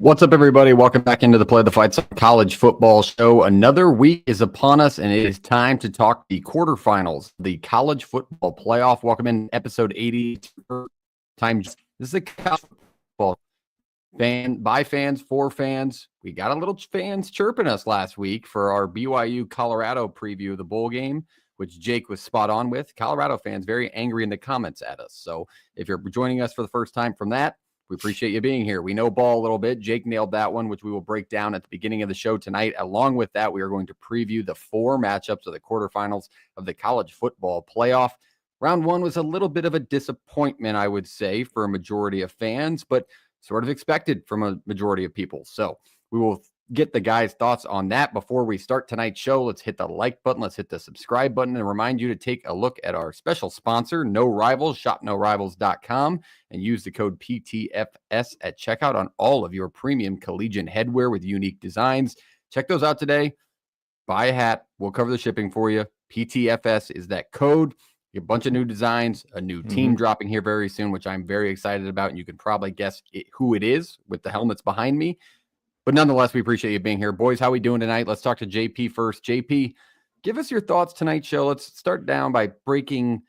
What's up, everybody? Welcome back into the Play the Fights College Football Show. Another week is upon us, and it is time to talk the quarterfinals, the college football playoff. Welcome in episode 80. This is a college football by fans, for fans. We got a little fans chirping us last week for our BYU Colorado preview of the bowl game, which Jake was spot on with. Colorado fans very angry in the comments at us. So if you're joining us for the first time from that, we appreciate you being here. We know ball a little bit. Jake nailed that one, which we will break down at the beginning of the show tonight. Along with that, we are going to preview the 4 matchups of the quarterfinals of the college football playoff. Round 1 was a little bit of a disappointment, I would say, for a majority of fans, but sort of expected from a majority of people. So we will get the guys' thoughts on that. Before we start tonight's show, let's hit the like button. Let's hit the subscribe button and remind you to take a look at our special sponsor, No Rivals, shopnorivals.com, and use the code PTFS at checkout on all of your premium collegiate headwear with unique designs. Check those out today. Buy a hat. We'll cover the shipping for you. PTFS is that code. A bunch of new designs, a new team dropping here very soon, which I'm very excited about. And you can probably guess who it is with the helmets behind me. But nonetheless, we appreciate you being here. Boys, how we doing tonight? Let's talk to JP first. JP, give us your thoughts tonight's show. Let's start down by breaking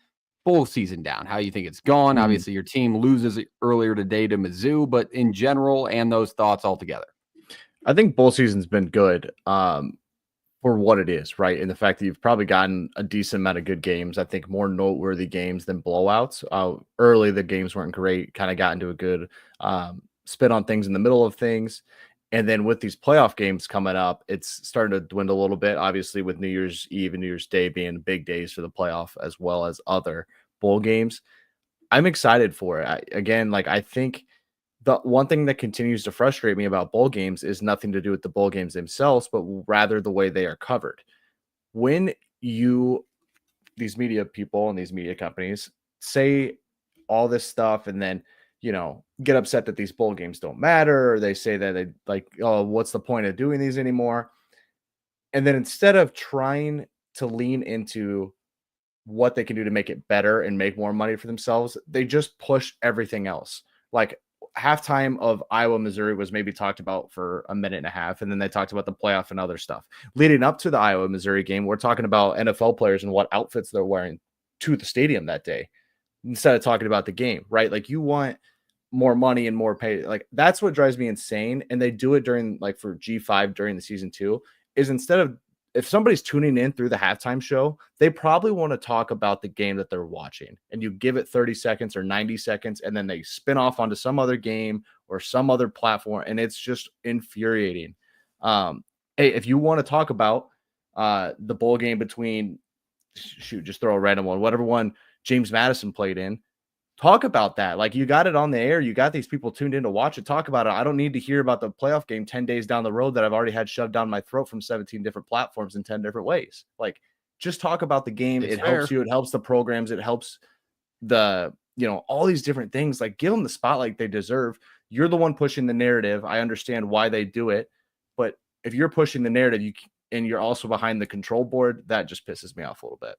bowl season down, how you think it's gone. Obviously, your team loses earlier today to Mizzou, but in general and those thoughts altogether. I think bowl season's been good for what it is, right? And the fact that you've probably gotten a decent amount of good games. I think more noteworthy games than blowouts. Early, the games weren't great, kind of got into a good spin on things in the middle of things. And then with these playoff games coming up, it's starting to dwindle a little bit, obviously, with New Year's Eve and New Year's Day being big days for the playoff as well as other bowl games. I'm excited for it. I think the one thing that continues to frustrate me about bowl games is nothing to do with the bowl games themselves, but rather the way they are covered. When these media people and these media companies say all this stuff and then get upset that these bowl games don't matter, or they say that what's the point of doing these anymore? And then instead of trying to lean into what they can do to make it better and make more money for themselves, they just push everything else. Like halftime of Iowa, Missouri was maybe talked about for a minute and a half, and then they talked about the playoff and other stuff. Leading up to the Iowa, Missouri game, we're talking about NFL players and what outfits they're wearing to the stadium that day, instead of talking about the game, right? Like, you want more money and more pay. Like, that's what drives me insane. And they do it during, like, for G5 during the season 2, is instead of, if somebody's tuning in through the halftime show, they probably want to talk about the game that they're watching, and you give it 30 seconds or 90 seconds, and then they spin off onto some other game or some other platform. And it's just infuriating. Hey, if you want to talk about the bowl game between, just throw a random one, whatever one James Madison played in, talk about that. Like, you got it on the air. You got these people tuned in to watch it. Talk about it. I don't need to hear about the playoff game 10 days down the road that I've already had shoved down my throat from 17 different platforms in 10 different ways. Like, just talk about the game. It helps you. It helps the programs. It helps the, all these different things. Like, give them the spotlight they deserve. You're the one pushing the narrative. I understand why they do it. But if you're pushing the narrative, and you're also behind the control board, that just pisses me off a little bit.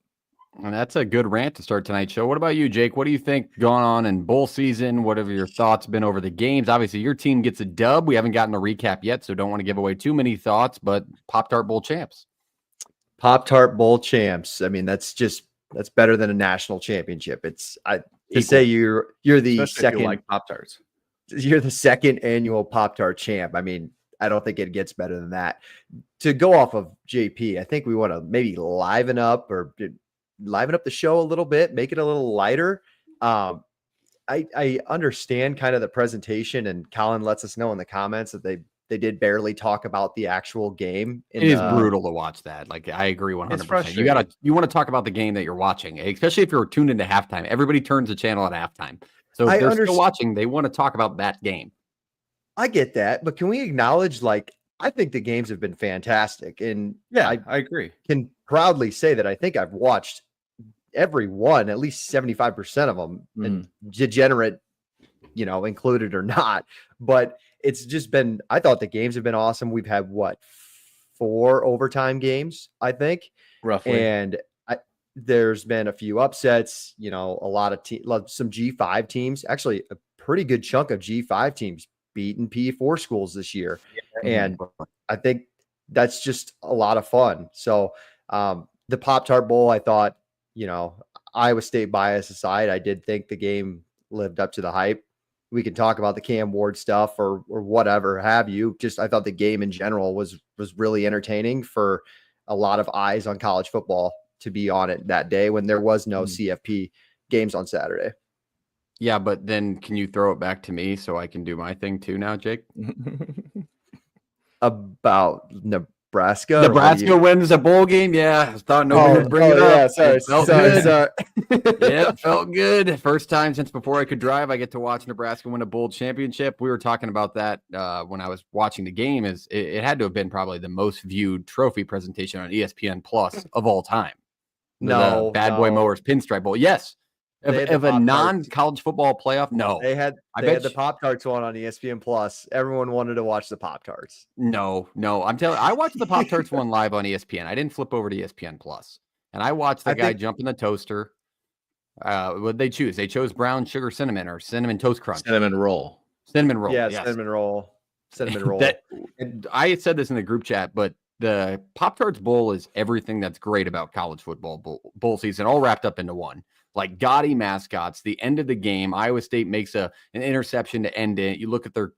And that's a good rant to start tonight's show. What about you, Jake? What do you think going on in bowl season? What have your thoughts been over the games? Obviously, your team gets a dub. We haven't gotten a recap yet, so don't want to give away too many thoughts, but Pop-Tart Bowl champs. Pop-Tart Bowl champs. I mean, that's better than a national championship. Say you're the second, like Pop-Tarts. You're the second annual Pop-Tart champ. I mean, I don't think it gets better than that. To go off of JP, I think we want to maybe liven up the show a little bit, make it a little lighter. I understand kind of the presentation, and Colin lets us know in the comments that they did barely talk about the actual game. It is brutal to watch that. Like, I agree 100%. You want to talk about the game that you're watching, especially if you're tuned into halftime. Everybody turns the channel at halftime. So if they're still watching, they want to talk about that game. I get that, but can we acknowledge, like, I think the games have been fantastic, and Yeah, I agree. can proudly say that I think I've watched every one, at least 75% of them, and degenerate, included or not. But it's just been, I thought the games have been awesome. We've had what, 4 overtime games, I think. Roughly. And there's been a few upsets, a lot of some G5 teams, actually a pretty good chunk of G5 teams beaten P4 schools this year. And I think that's just a lot of fun. So the Pop-Tart Bowl, I thought, Iowa State bias aside, I did think the game lived up to the hype. We can talk about the Cam Ward stuff or whatever have you. Just I thought the game in general was really entertaining for a lot of eyes on college football to be on it that day when there was no CFP games on Saturday. Yeah, but then can you throw it back to me so I can do my thing too now, Jake? About Nebraska. Nebraska wins a bowl game. Yeah, I thought nobody would bring it up. Yeah, sorry. Yeah, felt good. First time since before I could drive, I get to watch Nebraska win a bowl championship. We were talking about that when I was watching the game. It had to have been probably the most viewed trophy presentation on ESPN Plus of all time. The Bad Boy Mowers Pinstripe Bowl. Yes. Of a non-college football playoff? No. They had the Pop-Tarts one on ESPN Plus. Everyone wanted to watch the Pop-Tarts. No. I'm telling you, I watched the Pop-Tarts one live on ESPN. I didn't flip over to ESPN Plus. And I watched the guy jump in the toaster. What did they choose? They chose brown sugar cinnamon or cinnamon toast crunch. Cinnamon roll. Cinnamon roll. Yeah, yes. cinnamon roll. Cinnamon roll. I said this in the group chat, but the Pop-Tarts Bowl is everything that's great about college football bowl season, all wrapped up into one. Like gaudy mascots, the end of the game, Iowa State makes an interception to end it. You look at their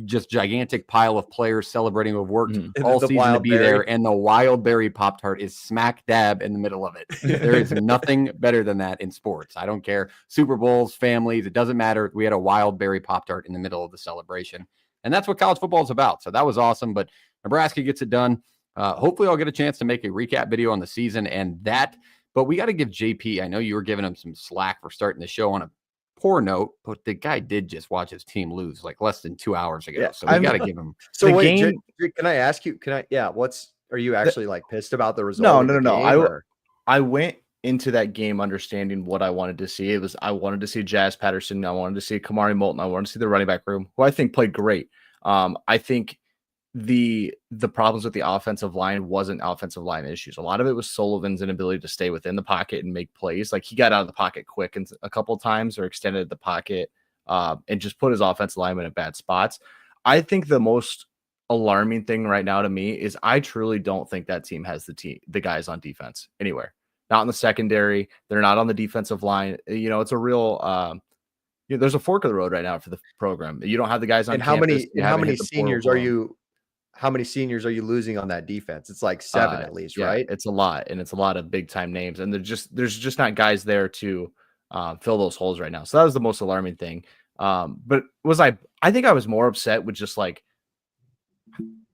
just gigantic pile of players celebrating who have worked all season to be there, and the wild berry Pop-Tart is smack dab in the middle of it. There is nothing better than that in sports. I don't care. Super Bowls, families, it doesn't matter. We had a wild berry Pop-Tart in the middle of the celebration. And that's what college football is about. So that was awesome. But Nebraska gets it done. Hopefully I'll get a chance to make a recap video on the season and that. But we got to give JP, I know you were giving him some slack for starting the show on a poor note, but the guy did just watch his team lose like less than 2 hours ago. Yeah, so we got to give him. So wait, can I ask you, are you actually like pissed about the result? No. I went into that game understanding what I wanted to see. I wanted to see Jazz Patterson. I wanted to see Kamari Moulton. I wanted to see the running back room, who I think played great. I think the problems with the offensive line wasn't offensive line issues. A lot of it was Sullivan's inability to stay within the pocket and make plays. Like he got out of the pocket quick and a couple of times or extended the pocket and just put his offensive lineman in bad spots. I think the most alarming thing right now to me is I truly don't think that team has the guys on defense anywhere. Not in the secondary. They're not on the defensive line. It's a real there's a fork of the road right now for the program. You don't have the guys on campus. How many seniors are you? How many seniors are you losing on that defense? It's like 7 at least, right? It's a lot, and it's a lot of big time names, and there's just not guys there to fill those holes right now. So that was the most alarming thing. But I think I was more upset with just like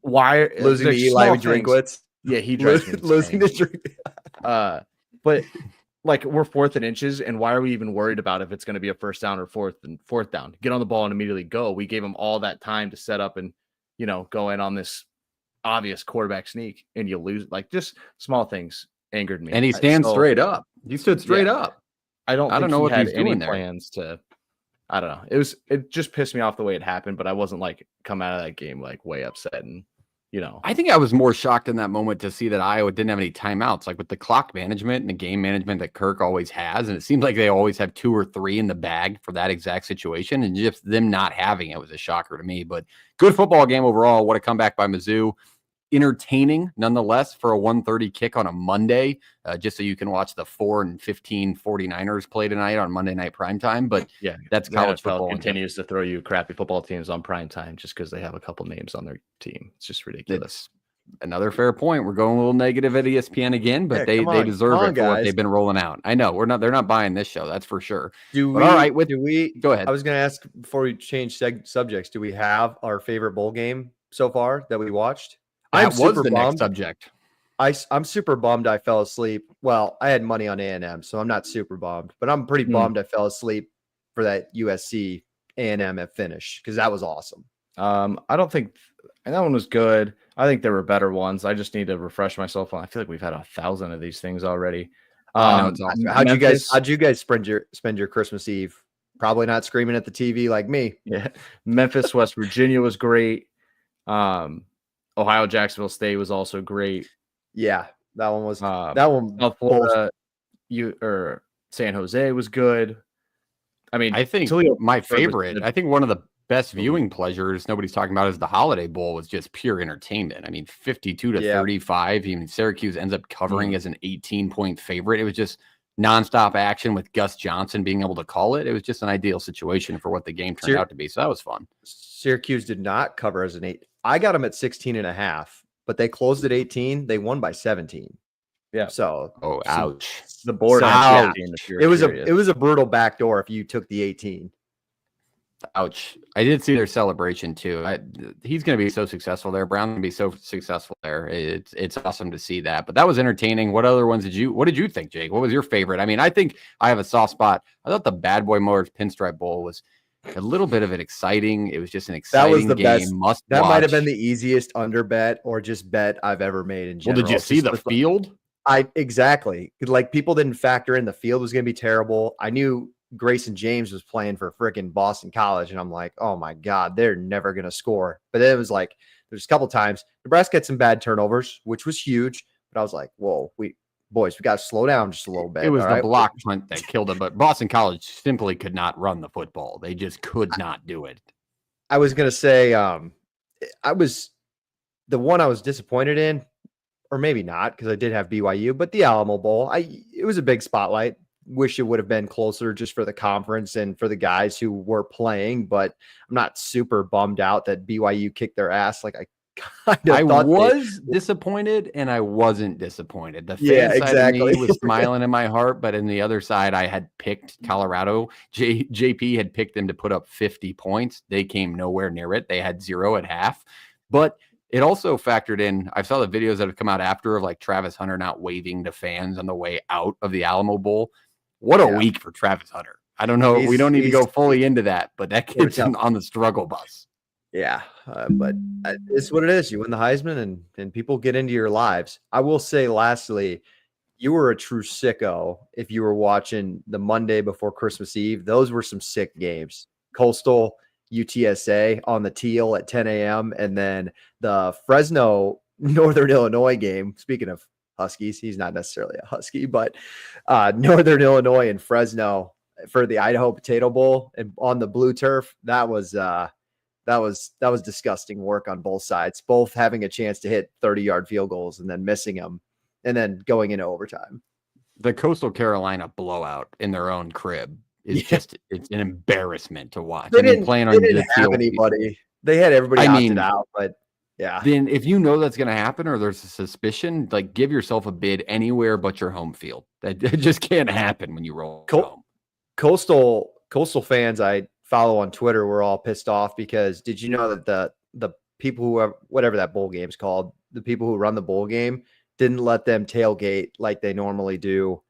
why losing to Eli Drinkwitz. Yeah, he drives me losing to Drink. But like we're 4th and inches, and why are we even worried about if it's going to be a first down or fourth down? Get on the ball and immediately go. We gave them all that time to set up and go in on this obvious quarterback sneak, and you lose. Like just small things angered me. And he stands straight up. He stood straight up. I don't know what he he's had any doing plans to. I don't know. It just pissed me off the way it happened, but I wasn't like come out of that game like way upset and. I think I was more shocked in that moment to see that Iowa didn't have any timeouts, like with the clock management and the game management that Kirk always has. And it seems like they always have 2 or 3 in the bag for that exact situation. And just them not having it was a shocker to me. But good football game overall. What a comeback by Mizzou. Entertaining nonetheless for a 1:30 kick on a Monday, just so you can watch the 4-15 49ers play tonight on Monday Night Primetime. But yeah, that's college football. Continues to throw you crappy football teams on primetime just because they have a couple names on their team. It's just ridiculous. Another fair point. We're going a little negative at ESPN again, but they deserve it for what they've been rolling out. I know they're not buying this show. That's for sure. Go ahead. I was going to ask before we change subjects. Do we have our favorite bowl game so far that we watched? That was the next subject. I'm super bummed I fell asleep. Well, I had money on A&M, so I'm not super bummed, but I'm pretty bummed I fell asleep for that USC A&M at finish because that was awesome. I don't think and that one was good. I think there were better ones. I just need to refresh myself on. I feel like we've had 1,000 of these things already. I know it's awesome. How'd you guys spend your Christmas Eve? Probably not screaming at the TV like me. Yeah, Memphis, West Virginia was great. Ohio, Jacksonville State was also great. Yeah, that one was South both. Florida, San Jose was good. I mean, I think Toledo my Pittsburgh was favorite, good. I think one of the best viewing pleasures nobody's talking about is the Holiday Bowl was just pure entertainment. I mean, 52 to 35. Even Syracuse ends up covering as an 18-point favorite. It was just nonstop action with Gus Johnson being able to call it. It was just an ideal situation for what the game turned out to be. So that was fun. Syracuse did not cover as an 8. I got them at 16.5, but they closed at 18. They won by 17. Yeah. So ouch. The board had 18 it was a brutal backdoor if you took the 18. Ouch. I did see their celebration too. He's going to be so successful there. Brown's going to be so successful there. It's awesome to see that. But that was entertaining. What other ones what did you think, Jake? What was your favorite? I mean, I think I have a soft spot. I thought the Bad Boy Motors Pinstripe Bowl was a little bit of an exciting. It was just an exciting that was the game. Best. That might have been the easiest under bet or just bet I've ever made in general. Well, did you see the field? Exactly. Like, people didn't factor in the field was going to be terrible. I knew Grayson James was playing for freaking Boston College, and I'm like, oh my God, they're never going to score. But then it was like, there's a couple times Nebraska had some bad turnovers, which was huge. But I was like, whoa, we got to slow down just a little bit. It was the block punt that killed him, but Boston College simply could not run the football. They just could not do it. I was going to say, the one I was disappointed in, or maybe not, because I did have BYU, but the Alamo Bowl, it was a big spotlight. Wish it would have been closer just for the conference and for the guys who were playing, but I'm not super bummed out that BYU kicked their ass. Like, I was disappointed and I wasn't disappointed. The fan side of me was smiling in my heart, but in the other side, I had picked Colorado. JP had picked them to put up 50 points. They came nowhere near it. They had 0 at half, but it also factored in. I saw the videos that have come out after of like Travis Hunter not waving to fans on the way out of the Alamo Bowl. What a week for Travis Hunter. I don't know. We don't need to go fully into that, but that kid's on the struggle bus. Yeah, but it's what it is. You win the Heisman and people get into your lives. I will say, lastly, you were a true sicko if you were watching the Monday before Christmas Eve. Those were some sick games. Coastal, UTSA on the teal at 10 a.m. And then the Fresno Northern Illinois game. Speaking of Huskies, he's not necessarily a Husky, but Northern Illinois and Fresno for the Idaho Potato Bowl and on the blue turf. That was disgusting work on both sides, both having a chance to hit 30-yard field goals and then missing them and then going into overtime. The Coastal Carolina blowout in their own crib is it's an embarrassment to watch. They didn't have anybody. They had everybody opted out, but yeah. Then if you know that's going to happen or there's a suspicion, like, give yourself a bid anywhere but your home field. That just can't happen when you roll home. Coastal fans I follow on Twitter were all pissed off because did you know that the people who have whatever that bowl game's called, the people who run the bowl game didn't let them tailgate like they normally do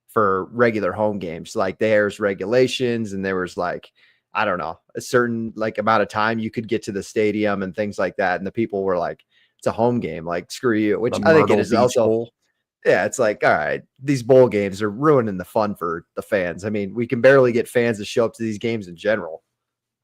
for regular home games. Like, there's regulations and there was like, I don't know, a certain like amount of time you could get to the stadium and things like that. And the people were like, it's a home game, like screw you, which I think it is also. Yeah, it's like, all right, these bowl games are ruining the fun for the fans. I mean, we can barely get fans to show up to these games in general.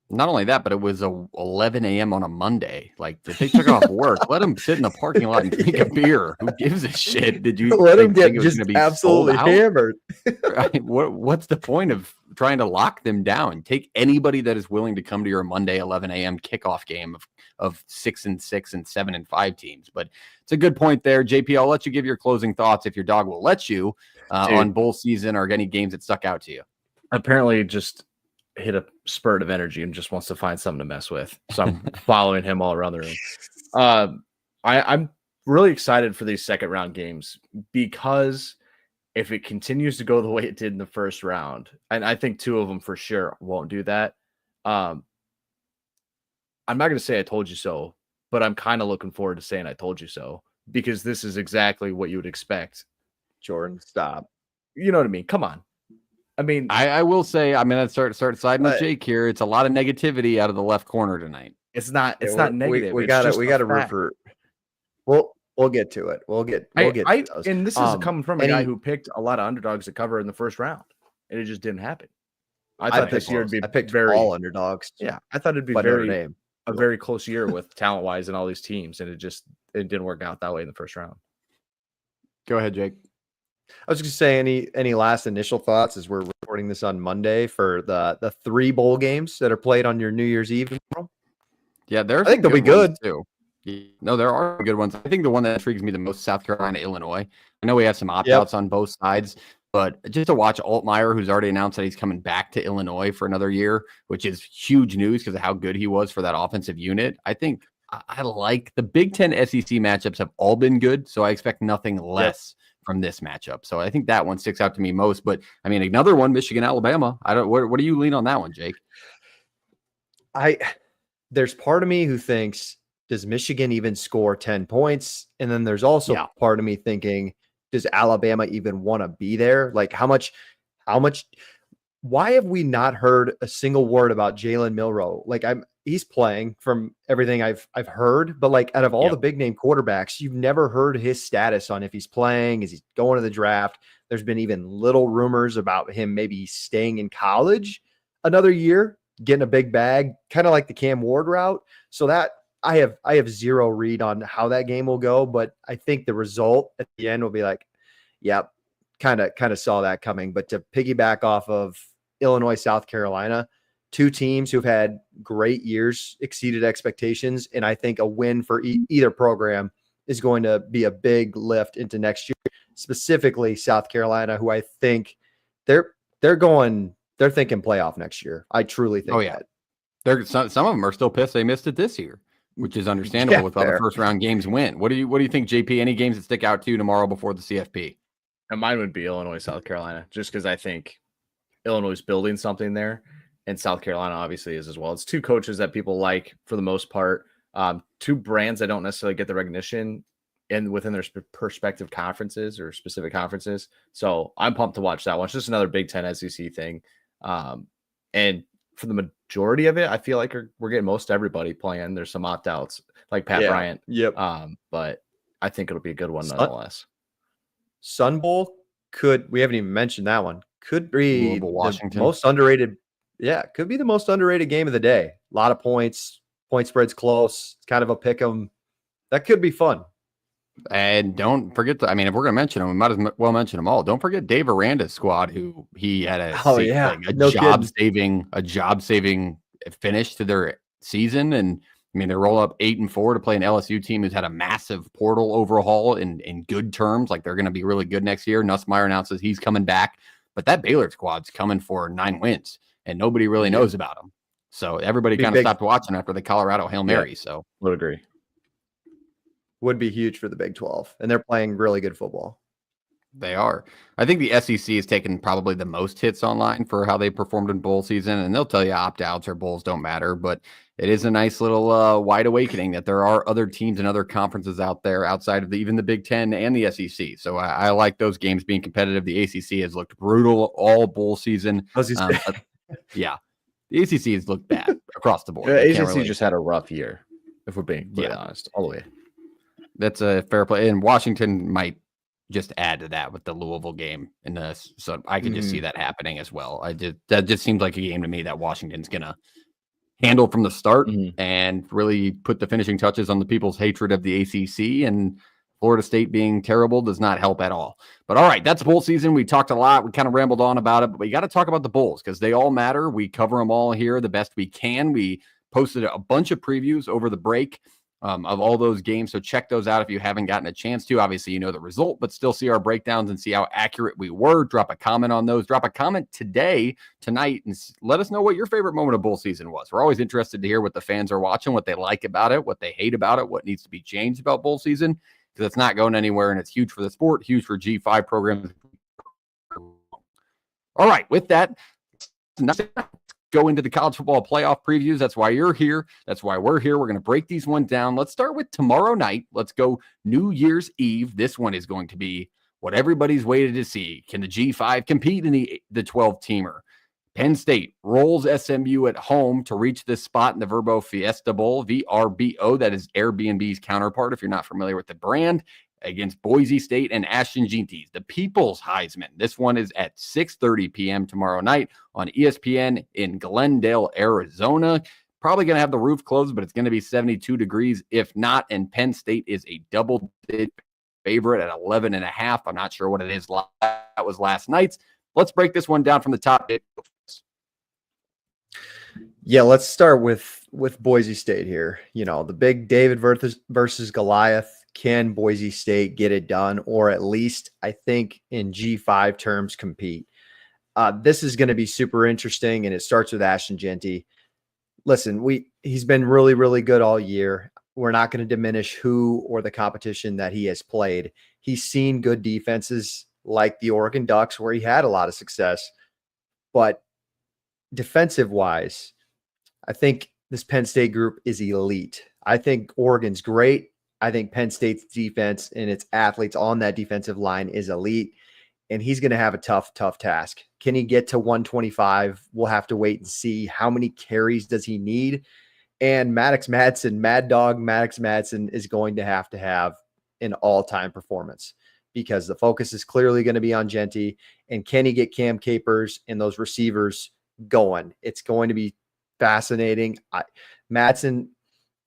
Not only that, but it was 11 a.m. on a Monday. Like, if they took off work, let them sit in the parking lot and drink a beer. Who gives a shit? Did you let them get just absolutely hammered? Right? What's the point of trying to lock them down? Take anybody that is willing to come to your Monday 11 a.m. kickoff game of 6-6 and 7-5 teams. But it's a good point there, JP. I'll let you give your closing thoughts if your dog will let you on bowl season or any games that stuck out to you. Apparently, just hit a spurt of energy and just wants to find something to mess with. So I'm following him all around the room. I'm really excited for these second round games because if it continues to go the way it did in the first round, and I think 2 of them for sure won't do that. I'm not going to say I told you so, but I'm kind of looking forward to saying I told you so because this is exactly what you would expect. Jordan, stop. You know what I mean? Come on. I mean, I will say, I'm going to start siding with Jake here. It's a lot of negativity out of the left corner tonight. It's not Yeah, negative. we It's gotta just we a gotta fact. refer. We'll get to it. We'll get to those. And this is coming from a guy Any who picked a lot of underdogs to cover in the first round, and it just didn't happen. I I thought this picked year would be I picked all very, underdogs, yeah, I thought it'd be but Notre Dame. a very close year with talent wise and all these teams, and it didn't work out that way in the first round. Go ahead, Jake. I was just say any last initial thoughts as we're recording this on Monday for the 3 bowl games that are played on your New Year's Eve tomorrow? Yeah, there's I think some they'll be ones, good. too. No, there are good ones. I think the one that intrigues me the most, South Carolina, Illinois. I know we have some opt-outs on both sides, but just to watch Altmaier, who's already announced that he's coming back to Illinois for another year, which is huge news because of how good he was for that offensive unit. I think I like the Big Ten SEC matchups have all been good, so I expect nothing less from this matchup. So I think that one sticks out to me most. But I mean, another one, Michigan, Alabama. I don't. What do you lean on that one, Jake? There's part of me who thinks, does Michigan even score 10 points? And then there's also part of me thinking, does Alabama even want to be there? Like how much, why have we not heard a single word about Jalen Milroe? Like he's playing from everything I've heard, but like out of all the big name quarterbacks, you've never heard his status on if he's playing, is he going to the draft? There's been even little rumors about him maybe staying in college another year, getting a big bag, kind of like the Cam Ward route. So that I have zero read on how that game will go, but I think the result at the end will be like, yep, kind of saw that coming. But to piggyback off of Illinois, South Carolina, 2 teams who've had great years, exceeded expectations, and I think a win for either program is going to be a big lift into next year. Specifically, South Carolina, who I think they're thinking playoff next year. I truly think that. Some of them are still pissed they missed it this year, which is understandable with all the first round games win. What do you think, JP? Any games that stick out to you tomorrow before the CFP? And mine would be Illinois, South Carolina, just because I think Illinois is building something there, and South Carolina obviously is as well. It's 2 coaches that people like for the most part. 2 brands that don't necessarily get the recognition within their perspective conferences or specific conferences. So I'm pumped to watch that one. It's just another Big Ten SEC thing. And for the majority of it, I feel like we're getting most everybody playing. There's some opt-outs like Pat Bryant. Yep. But I think it'll be a good one nonetheless. Sun Bowl we haven't even mentioned that one. Could be Louisville, Washington. The most underrated. Yeah, could be the most underrated game of the day. A lot of points. Point spread's close. It's kind of a pick 'em. That could be fun. And don't forget if we're going to mention them, we might as well mention them all. Don't forget Dave Aranda's squad, who he had a job saving finish to their season. And they roll up 8-4 to play an LSU team who's had a massive portal overhaul in good terms. Like they're going to be really good next year. Nussmeier announces he's coming back, but that Baylor squad's coming for 9 wins and nobody really knows about them. So everybody kind of stopped watching after the Colorado Hail Mary. So would agree. Would be huge for the Big 12, and they're playing really good football. They are. I think the SEC has taken probably the most hits online for how they performed in bowl season, and they'll tell you opt-outs or bowls don't matter, but it is a nice little wide awakening that there are other teams and other conferences out there outside of even the Big Ten and the SEC. So I like those games being competitive. The ACC has looked brutal all bowl season. Yeah, the ACC has looked bad across the board. The ACC just had a rough year, if we're being honest, all the way. That's a fair play. And Washington might just add to that with the Louisville game in this. So I can just see that happening as well. That just seems like a game to me that Washington's going to handle from the start and really put the finishing touches on the people's hatred of the ACC, and Florida State being terrible does not help at all. But all right, that's bowl season. We talked a lot. We kind of rambled on about it, but we got to talk about the bowls because they all matter. We cover them all here the best we can. We posted a bunch of previews over the break of all those games. So check those out if you haven't gotten a chance to. Obviously, you know the result, but still see our breakdowns and see how accurate we were. Drop a comment on those. Drop a comment tonight, and let us know what your favorite moment of bowl season was. We're always interested to hear what the fans are watching, what they like about it, what they hate about it, what needs to be changed about bowl season, because it's not going anywhere, and it's huge for the sport, huge for G5 programs. All right, with that, go into the college football playoff previews. That's why you're here. That's why we're here. We're going to break these one down. Let's start with tomorrow night. Let's go New Year's Eve. This one is going to be what everybody's waited to see. Can the G5 compete in the 12-teamer? Penn State rolls SMU at home to reach this spot in the Verbo Fiesta Bowl, VRBO. That is Airbnb's counterpart, if you're not familiar with the brand, against Boise State and Ashton Jeanties, the People's Heisman. This one is at 6:30 p.m. tomorrow night on ESPN in Glendale, Arizona. Probably going to have the roof closed, but it's going to be 72 degrees if not. And Penn State is a double-digit favorite at 11.5. I'm not sure what it is. That was last night's. Let's break this one down from the top. Yeah, let's start with Boise State here. The big David versus Goliath. Can Boise State get it done, or at least, I think, in G5 terms, compete? This is going to be super interesting, and it starts with Ashton Jeanty. Listen, he's been really, really good all year. We're not going to diminish who or the competition that he has played. He's seen good defenses like the Oregon Ducks, where he had a lot of success. But defensive-wise, I think this Penn State group is elite. I think Oregon's great. I think Penn State's defense and its athletes on that defensive line is elite, and he's going to have a tough task. Can he get to 125? We'll have to wait and see. How many carries does he need? And Mad Dog Maddox Madsen is going to have an all-time performance, because the focus is clearly going to be on Jeanty. And can he get Cam Capers and those receivers going? It's going to be fascinating. Madsen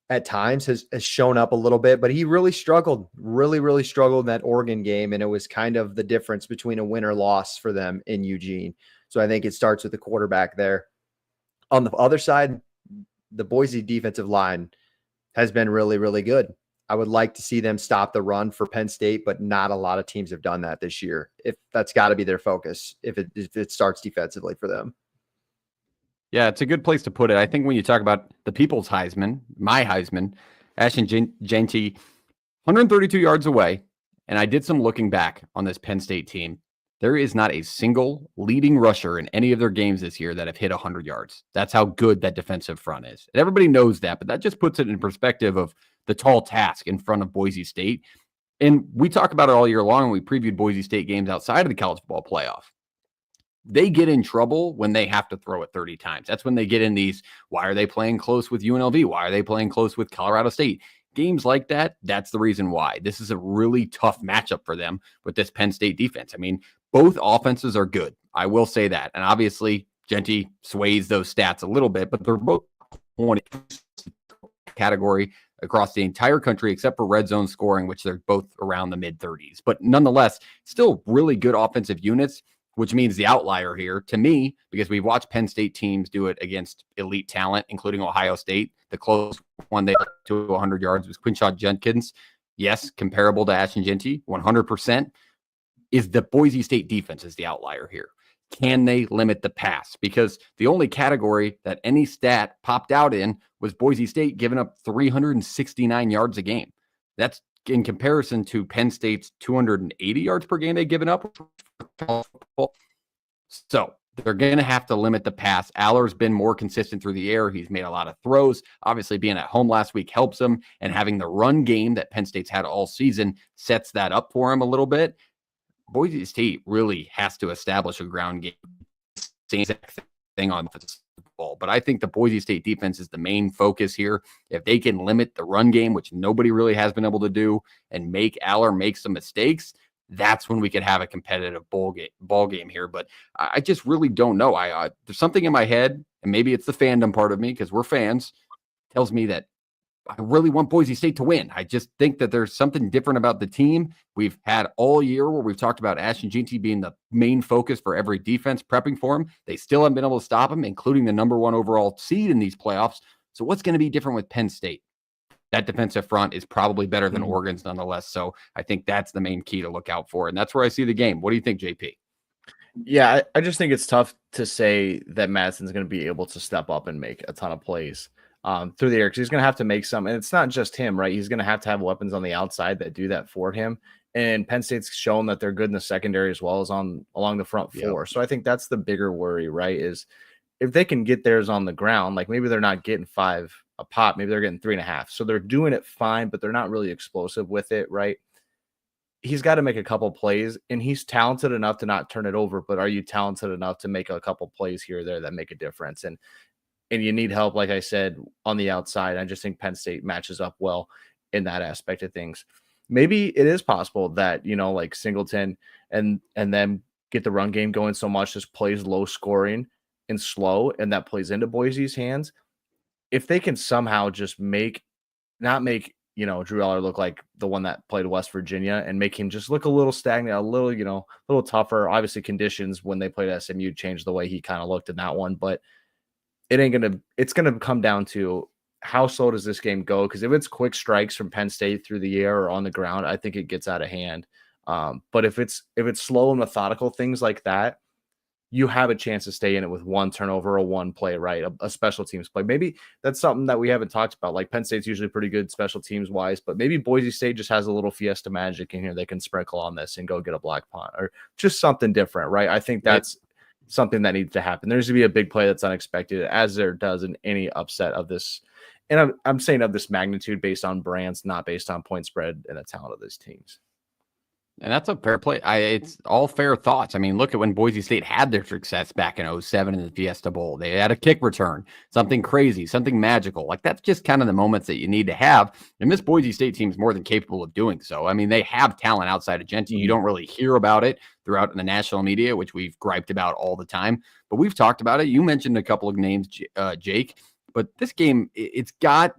at times has shown up a little bit, but he really struggled in that Oregon game. And it was kind of the difference between a win or loss for them in Eugene. So I think it starts with the quarterback there. On the other side, the Boise defensive line has been really, really good. I would like to see them stop the run for Penn State, but not a lot of teams have done that this year. If that's got to be their focus, if it starts defensively for them. Yeah, it's a good place to put it. I think when you talk about the People's Heisman, my Heisman, Ashton Jeanty, 132 yards away, and I did some looking back on this Penn State team. There is not a single leading rusher in any of their games this year that have hit 100 yards. That's how good that defensive front is. And everybody knows that, but that just puts it in perspective of the tall task in front of Boise State. And we talk about it all year long, and we previewed Boise State games outside of the college football playoff. They get in trouble when they have to throw it 30 times. That's when they get in these, why are they playing close with UNLV? Why are they playing close with Colorado State? Games like that, that's the reason why. This is a really tough matchup for them with this Penn State defense. I mean, both offenses are good. I will say that. And obviously, Jeanty sways those stats a little bit, but they're both 20 category across the entire country, except for red zone scoring, which they're both around the mid-30s. But nonetheless, still really good offensive units, which means the outlier here to me, because we've watched Penn State teams do it against elite talent, including Ohio State. The close one they got to 100 yards was Quinshon Judkins. Yes, comparable to Ashton Jeanty, 100%. Is the Boise State defense is the outlier here. Can they limit the pass? Because the only category that any stat popped out in was Boise State giving up 369 yards a game. That's in comparison to Penn State's 280 yards per game they've given up. So they're going to have to limit the pass. Aller's been more consistent through the air. He's made a lot of throws. Obviously, being at home last week helps him, and having the run game that Penn State's had all season sets that up for him a little bit. Boise State really has to establish a ground game. Same thing on the ball. But I think the Boise State defense is the main focus here. If they can limit the run game, which nobody really has been able to do, and make Aller make some mistakes, that's when we could have a competitive ball game here. But I just really don't know. There's something in my head, and maybe it's the fandom part of me, because we're fans, tells me that I really want Boise State to win. I just think that there's something different about the team. We've had all year where we've talked about Ashton Jeanty being the main focus for every defense, prepping for him. They still haven't been able to stop him, including the number one overall seed in these playoffs. So what's going to be different with Penn State? That defensive front is probably better than Oregon's nonetheless. So I think that's the main key to look out for. And that's where I see the game. What do you think, JP? Yeah, I just think it's tough to say that Madsen's going to be able to step up and make a ton of plays through the air, because he's going to have to make some. And it's not just him, right? He's going to have weapons on the outside that do that for him. And Penn State's shown that they're good in the secondary as well as along the front four. Yep. So I think that's the bigger worry, right? Is if they can get theirs on the ground, like maybe they're not getting 5 a pop, maybe they're getting 3.5. So they're doing it fine, but they're not really explosive with it, right? he's got to make a couple plays, and he's talented enough to not turn it over. But are you talented enough to make a couple plays here or there that make a difference? And you need help, like I said, on the outside. I just think Penn State matches up well in that aspect of things. Maybe it is possible that, like Singleton and then get the run game going so much, just plays low scoring and slow, and that plays into Boise's hands. If they can somehow just not make, Drew Eller look like the one that played West Virginia and make him just look a little stagnant, a little tougher. Obviously, conditions when they played SMU changed the way he kind of looked in that one, but it's gonna come down to how slow does this game go? Because if it's quick strikes from Penn State through the air or on the ground, I think it gets out of hand. But if it's slow and methodical things like that, you have a chance to stay in it with one turnover or one play, right? A special teams play. Maybe that's something that we haven't talked about. Like Penn State's usually pretty good special teams wise, but maybe Boise State just has a little Fiesta magic in here they can sprinkle on this and go get a black punt or just something different, right? I think that's something that needs to happen. There's going to be a big play that's unexpected, as there does in any upset of this. And I'm saying of this magnitude based on brands, not based on point spread and the talent of these teams. And that's a fair play. It's all fair thoughts. I mean, look at when Boise State had their success back in 2007 in the Fiesta Bowl. They had a kick return, something crazy, something magical. Like that's just kind of the moments that you need to have. And this Boise State team is more than capable of doing so. I mean, they have talent outside of Genty. You don't really hear about it throughout the national media, which we've griped about all the time. But we've talked about it. You mentioned a couple of names, Jake. But this game, it's got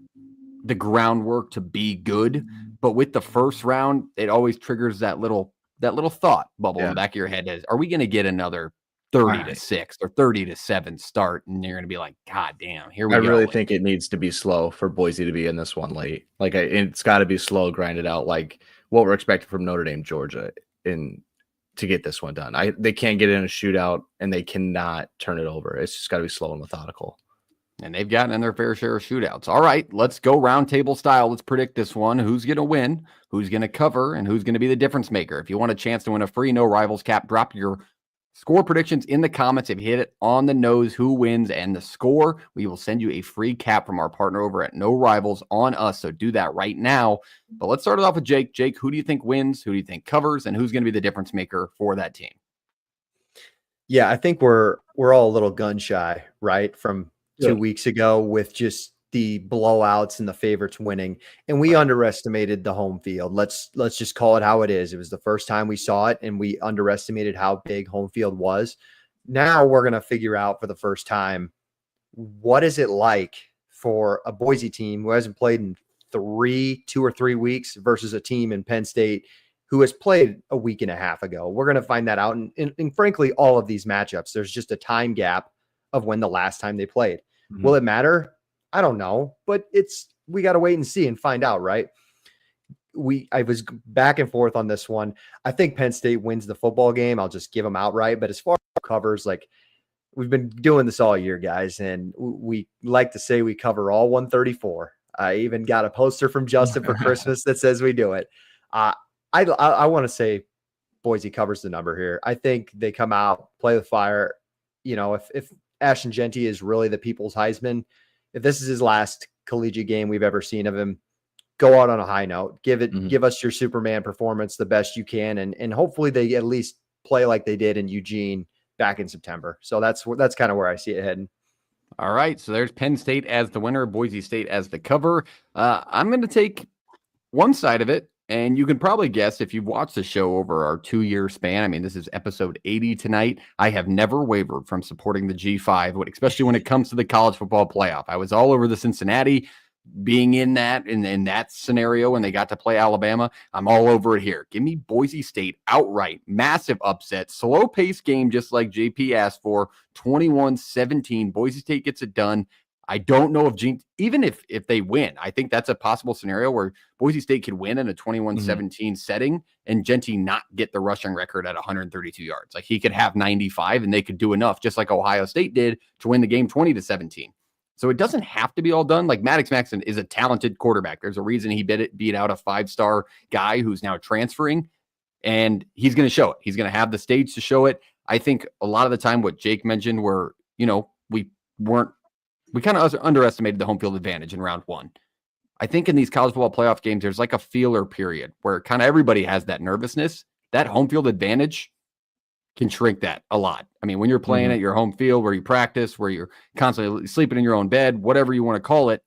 the groundwork to be good, but with the first round, it always triggers that little thought bubble in the back of your head is, are we going to get another 30-6 or 30-7 start? And you're going to be like, God damn, here we go. I really think it needs to be slow for Boise to be in this one late. Like it's got to be slow, grinded out, like what we're expecting from Notre Dame, Georgia, to get this one done. They can't get in a shootout and they cannot turn it over. It's just got to be slow and methodical. And they've gotten in their fair share of shootouts. All right, let's go round table style. Let's predict this one. Who's going to win, who's going to cover, and who's going to be the difference maker. If you want a chance to win a free No Rivals cap, drop your score predictions in the comments. If you hit it on the nose, who wins and the score, we will send you a free cap from our partner over at No Rivals on us. So do that right now. But let's start it off with Jake. Jake, who do you think wins? Who do you think covers? And who's going to be the difference maker for that team? Yeah, I think we're all a little gun shy, right? From 2 weeks ago with just the blowouts and the favorites winning, and we underestimated the home field. Let's just call it how it is. It was the first time we saw it, and we underestimated how big home field was. Now we're going to figure out for the first time, what is it like for a Boise team who hasn't played in 2 or 3 weeks versus a team in Penn State who has played a week and a half ago. We're going to find that out. And frankly, all of these matchups, there's just a time gap of when the last time they played. Mm-hmm. Will it matter? I don't know, but we got to wait and see and find out, right? I was back and forth on this one. I think Penn State wins the football game. I'll just give them outright. But as far as covers, like we've been doing this all year, guys, and we like to say we cover all 134. I even got a poster from Justin for Christmas that says we do it. I want to say Boise covers the number here. I think they come out, play with fire. If Ashton Genty is really the people's Heisman, if this is his last collegiate game we've ever seen of him, go out on a high note. Give us your Superman performance the best you can, and hopefully they at least play like they did in Eugene back in September. So that's kind of where I see it heading. All right, so there's Penn State as the winner, Boise State as the cover. I'm going to take one side of it. And you can probably guess if you've watched the show over our 2-year span. I mean, this is episode 80 tonight. I have never wavered from supporting the G5, especially when it comes to the college football playoff. I was all over the Cincinnati being in that scenario when they got to play Alabama. I'm all over it here. Give me Boise State outright. Massive upset. Slow pace game, just like JP asked for. 21-17. Boise State gets it done. I don't know even if they win, I think that's a possible scenario where Boise State could win in a 21-17 setting and Genty not get the rushing record at 132 yards. Like he could have 95 and they could do enough, just like Ohio State did, to win the game 20-17. So it doesn't have to be all done. Like Maddox Maxson is a talented quarterback. There's a reason he beat out a 5-star guy who's now transferring, and he's going to show it. He's going to have the stage to show it. I think a lot of the time what Jake mentioned were, we kind of underestimated the home field advantage in round one. I think in these college football playoff games, there's like a feeler period where kind of everybody has that nervousness. That home field advantage can shrink that a lot. I mean, when you're playing at your home field where you practice, where you're constantly sleeping in your own bed, whatever you want to call it,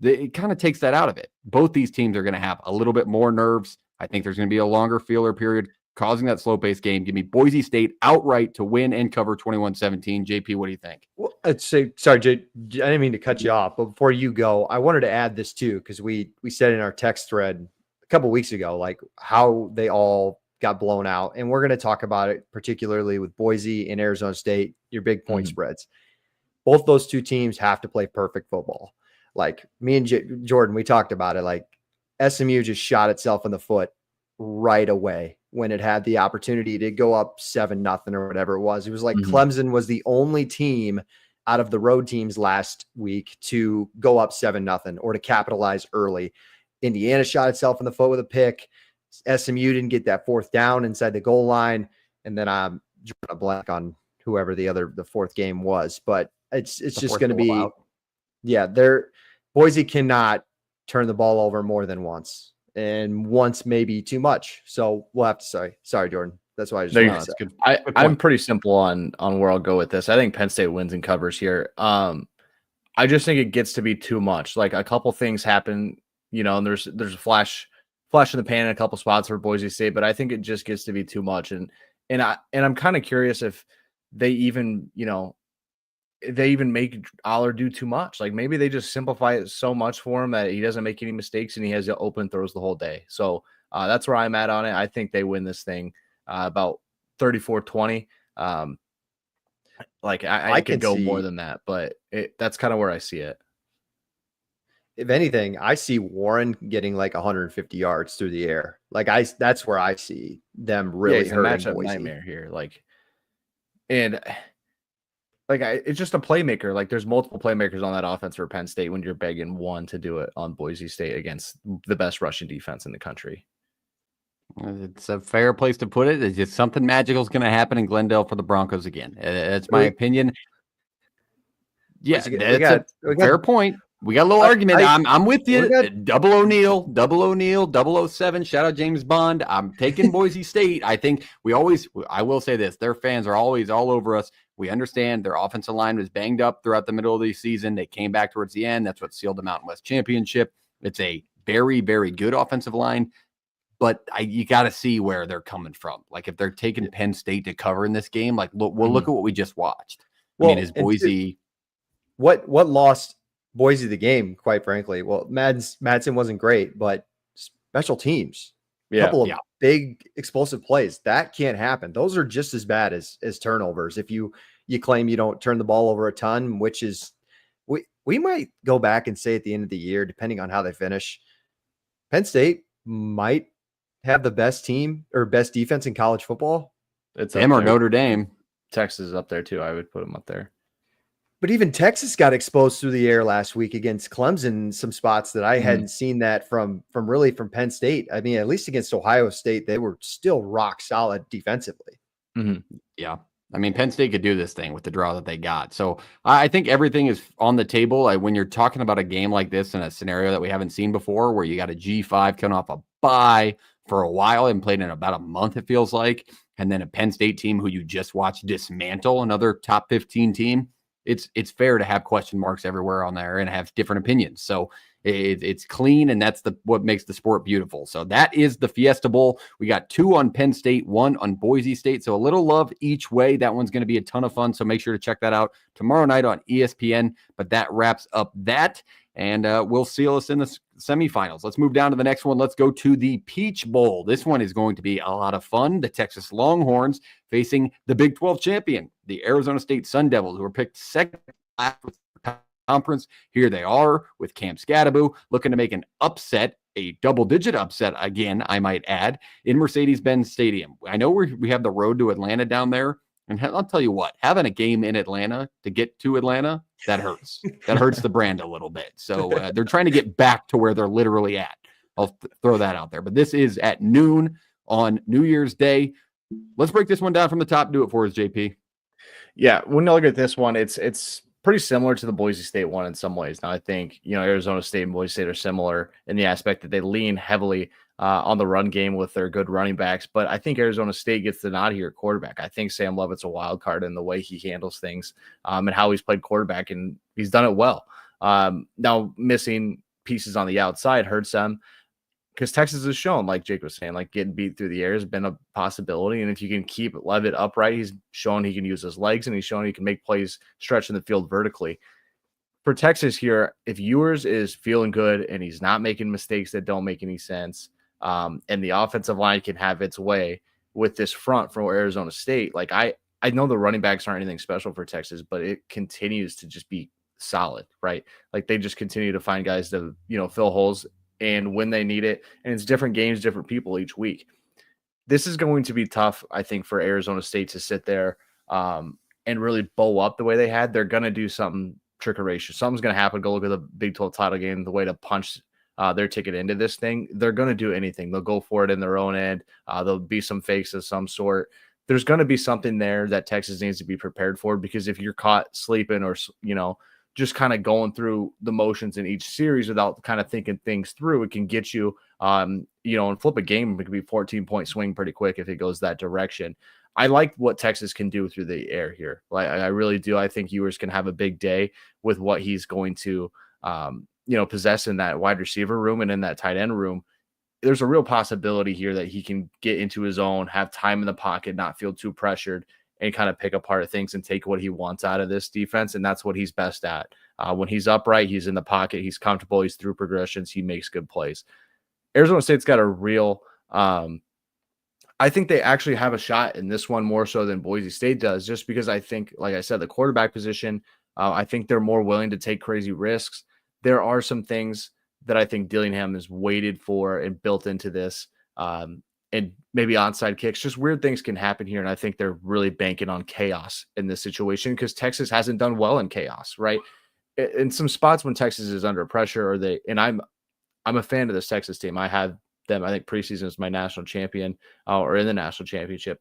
it kind of takes that out of it. Both these teams are going to have a little bit more nerves. I think there's going to be a longer feeler period causing that slow-paced game. Give me Boise State outright to win and cover 21-17. JP, what do you think? Well, I'd say, sorry, Jay, I didn't mean to cut you off, but before you go, I wanted to add this too, because we said in our text thread a couple weeks ago, like how they all got blown out. And we're going to talk about it, particularly with Boise and Arizona State, your big point spreads. Both those two teams have to play perfect football. Like me and Jordan, we talked about it. Like SMU just shot itself in the foot right away when it had the opportunity to go up 7-0 or whatever it was. It was like Clemson was the only team out of the road teams last week to go up 7-0 or to capitalize early. Indiana shot itself in the foot with a pick. SMU didn't get that fourth down inside the goal line. And then I'm drawing a blank on whoever the fourth game was, but it's just going to be, Boise cannot turn the ball over more than once, and once maybe too much. So we'll have to sorry, Jordan. That's why I just no, good. I'm pretty simple on where I'll go with this. I think Penn State wins and covers here. I just think it gets to be too much. Like a couple things happen, and there's a flash in the pan in a couple spots for Boise State, but I think it just gets to be too much. And I'm kind of curious if they even, make Aller do too much. Like maybe they just simplify it so much for him that he doesn't make any mistakes and he has open throws the whole day. So that's where I'm at on it. I think they win this thing about 34-20. I could go more than that, but that's kind of where I see it. If anything, I see Warren getting like 150 yards through the air. Like that's where I see them really hurting matchup Boise. Nightmare here. It's just a playmaker. Like there's multiple playmakers on that offense for Penn State when you're begging one to do it on Boise State against the best rushing defense in the country. It's a fair place to put it. It's just something magical is going to happen in Glendale for the Broncos again. That's my opinion. Yeah, that's a fair point. We got a little argument. I'm with you. Double O'Neal, 007. Shout out James Bond. I'm taking Boise State. I think I will say this. Their fans are always all over us. We understand their offensive line was banged up throughout the middle of the season. They came back towards the end. That's what sealed the Mountain West Championship. It's a very, very good offensive line. But you got to see where they're coming from. Like if they're taking Penn State to cover in this game, like look at what we just watched. Is Boise what lost Boise the game? Quite frankly, well, Madsen wasn't great, but special teams, a couple of big explosive plays that can't happen. Those are just as bad as turnovers. If you claim you don't turn the ball over a ton, which is we might go back and say at the end of the year, depending on how they finish, Penn State might have the best team or best defense in college football. It's them or Notre Dame. Texas is up there too. I would put them up there. But even Texas got exposed through the air last week against Clemson in some spots that I hadn't seen that from Penn State. I mean, at least against Ohio State, they were still rock solid defensively. Yeah. I mean, Penn State could do this thing with the draw that they got. So I think everything is on the table. When you're talking about a game like this in a scenario that we haven't seen before, where you got a G5 coming off a bye for a while and played in about a month, it feels like, and then a Penn State team who you just watched dismantle another top 15 team. It's fair to have question marks everywhere on there and have different opinions. So it's clean, and that's what makes the sport beautiful. So that is the Fiesta Bowl. We got 2 on Penn State, 1 on Boise State. So a little love each way. That one's going to be a ton of fun. So make sure to check that out tomorrow night on ESPN. But that wraps up that. And we'll seal us in the semifinals. Let's move down to the next one. Let's go to the Peach Bowl. This one is going to be a lot of fun. The Texas Longhorns facing the Big 12 champion, the Arizona State Sun Devils, who were picked second last conference. Here they are with Cam Scadaboo looking to make an upset, a double-digit upset again, I might add, in Mercedes-Benz Stadium. I know we have the road to Atlanta down there. And I'll tell you what, having a game in Atlanta to get to Atlanta, that hurts. That hurts the brand a little bit. So they're trying to get back to where they're literally at. I'll throw that out there. But this is at noon on New Year's Day. Let's break this one down from the top. Do it for us, JP. Yeah, when you look at this one, it's pretty similar to the Boise State one in some ways. Now, I think, Arizona State and Boise State are similar in the aspect that they lean heavily on the run game with their good running backs. But I think Arizona State gets the nod here at quarterback. I think Sam Levitt's a wild card in the way he handles things and how he's played quarterback, and he's done it well. Now, missing pieces on the outside hurts them, because Texas has shown, like Jake was saying, like getting beat through the air has been a possibility. And if you can keep Levitt upright, he's shown he can use his legs, and he's shown he can make plays stretching the field vertically. For Texas here, if Ewers is feeling good and he's not making mistakes that don't make any sense, and the offensive line can have its way with this front from Arizona State, like I know the running backs aren't anything special for Texas, but it continues to just be solid, right? Like they just continue to find guys to, fill holes and when they need it. And it's different games, different people each week. This is going to be tough, I think, for Arizona State to sit there and really bow up the way they had. They're going to do something trickerish. Something's going to happen. Go look at the Big 12 title game, the way to punch their ticket into this thing. They're going to do anything. They'll go for it in their own end. There'll be some fakes of some sort. There's going to be something there that Texas needs to be prepared for, because if you're caught sleeping or, just kind of going through the motions in each series without kind of thinking things through, it can get you, and flip a game. It could be 14-point swing pretty quick if it goes that direction. I like what Texas can do through the air here. Like I really do. I think Ewers can have a big day with what he's going to, possess in that wide receiver room and in that tight end room. There's a real possibility here that he can get into his own, have time in the pocket, not feel too pressured, and kind of pick apart things and take what he wants out of this defense. And that's what he's best at. When he's upright, he's in the pocket, he's comfortable, he's through progressions, he makes good plays. Arizona State's got a real, I think they actually have a shot in this one more so than Boise State does, just because I think, like I said, the quarterback position, I think they're more willing to take crazy risks. There are some things that I think Dillingham is waited for and built into this. And maybe onside kicks, just weird things can happen here. And I think they're really banking on chaos in this situation, because Texas hasn't done well in chaos, right? In some spots when Texas is under pressure, I'm a fan of this Texas team. I have them, I think preseason is my national champion or in the national championship.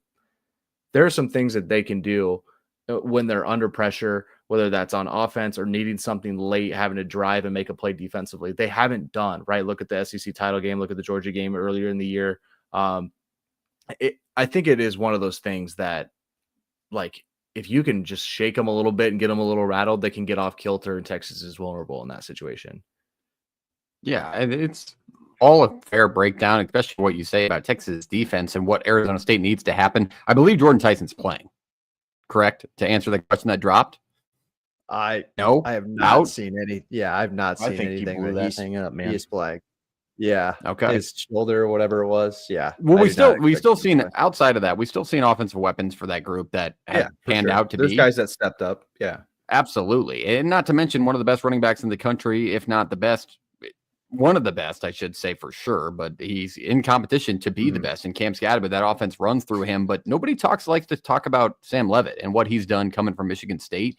There are some things that they can do when they're under pressure, whether that's on offense or needing something late, having to drive and make a play defensively. They haven't done, right? Look at the SEC title game, look at the Georgia game earlier in the year. I think it is one of those things that, like, if you can just shake them a little bit and get them a little rattled, they can get off kilter, and Texas is vulnerable in that situation. Yeah, and it's all a fair breakdown, especially what you say about Texas defense and what Arizona State needs to happen. I believe Jordan Tyson's playing, correct? To answer the question that dropped? I No, have not out? seen any. Yeah, I've not seen think anything he blew that that thing up, man. He's playing. Yeah. Okay. His shoulder or whatever it was. Yeah. Well, I we do not still expect him to seen play. outside of that, we still seen offensive weapons for that group that have for panned sure. out to There's be guys that stepped up. Yeah. absolutely, and not to mention one of the best running backs in the country, if not the best, one of the best, I should say for sure. But he's in competition to be the best in Cam Scattergood. That offense runs through him, but nobody likes to talk about Sam Levitt and what he's done coming from Michigan State.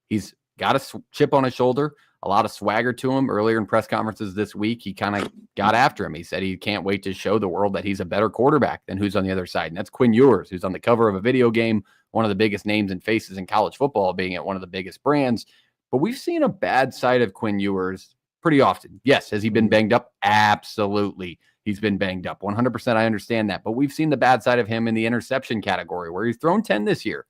He's got a chip on his shoulder, a lot of swagger to him. Earlier in press conferences this week, he kind of got after him. He said he can't wait to show the world that he's a better quarterback than who's on the other side. And that's Quinn Ewers, who's on the cover of a video game, one of the biggest names and faces in college football, being at one of the biggest brands. But we've seen a bad side of Quinn Ewers pretty often. Yes. Has he been banged up? Absolutely. He's been banged up. 100%. I understand that. But we've seen the bad side of him in the interception category, where he's thrown 10 this year.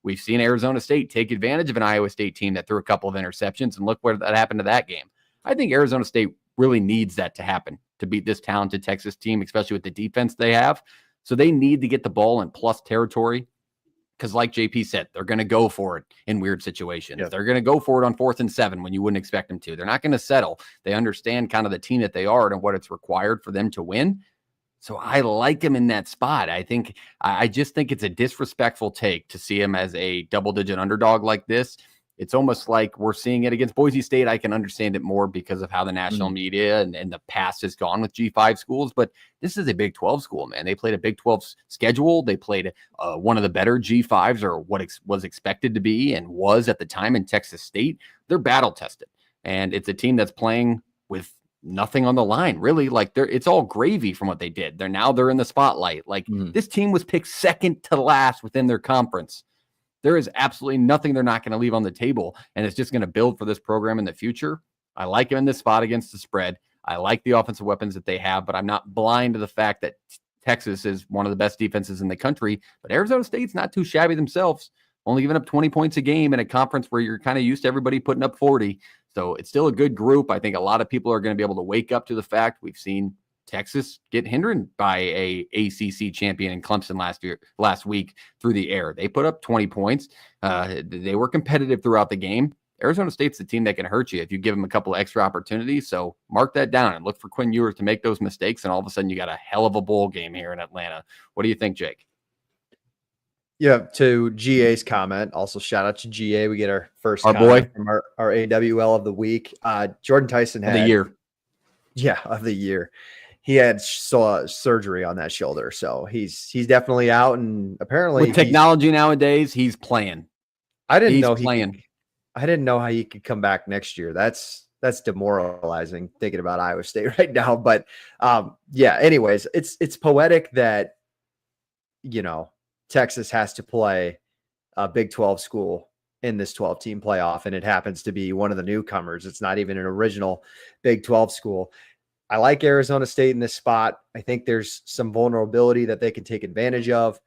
We've seen Arizona State take advantage of an Iowa State team that threw a couple of interceptions, and look what that happened to that game. I think Arizona State really needs that to happen to beat this talented Texas team, especially with the defense they have. So they need to get the ball in plus territory, because like JP said, they're going to go for it in weird situations. Yeah. They're going to go for it on 4th and 7 when you wouldn't expect them to. They're not going to settle. They understand kind of the team that they are and what it's required for them to win. So I like him in that spot. I just think it's a disrespectful take to see him as a double-digit underdog like this. It's almost like we're seeing it against Boise State. I can understand it more because of how the national media and the past has gone with G5 schools. But this is a Big 12 school, man. They played a Big 12 schedule. They played one of the better G5s, or what was expected to be and was at the time in Texas State. They're battle-tested. And it's a team that's playing with nothing on the line, really. Like, it's all gravy from what they did. They're in the spotlight. Like, this team was picked second to last within their conference There is absolutely nothing they're not going to leave on the table, and it's just going to build for this program in the future. I like him in this spot against the spread. I like the offensive weapons that they have, but I'm not blind to the fact that Texas is one of the best defenses in the country, but Arizona State's not too shabby themselves, only giving up 20 points a game in a conference where you're kind of used to everybody putting up 40. So it's still a good group. I think a lot of people are going to be able to wake up to the fact we've seen Texas get hindered by a ACC champion in Clemson last week through the air. They put up 20 points. They were competitive throughout the game. Arizona State's the team that can hurt you if you give them a couple of extra opportunities. So mark that down and look for Quinn Ewers to make those mistakes. And all of a sudden you got a hell of a bowl game here in Atlanta. What do you think, Jake? Yeah, to GA's comment, also shout out to GA. We get our first Our comment boy. from our AWL of the week. Jordan Tyson had The year. Yeah, of the year. He had surgery on that shoulder. So he's definitely out, and apparently With technology nowadays, he's playing. I didn't He's know playing. I didn't know how he could come back next year. That's demoralizing thinking about Iowa State right now. But yeah, anyways, it's poetic that, you know, Texas has to play a Big 12 school in this 12-team playoff, and it happens to be one of the newcomers. It's not even an original Big 12 school. I like Arizona State in this spot. I think there's some vulnerability that they can take advantage of.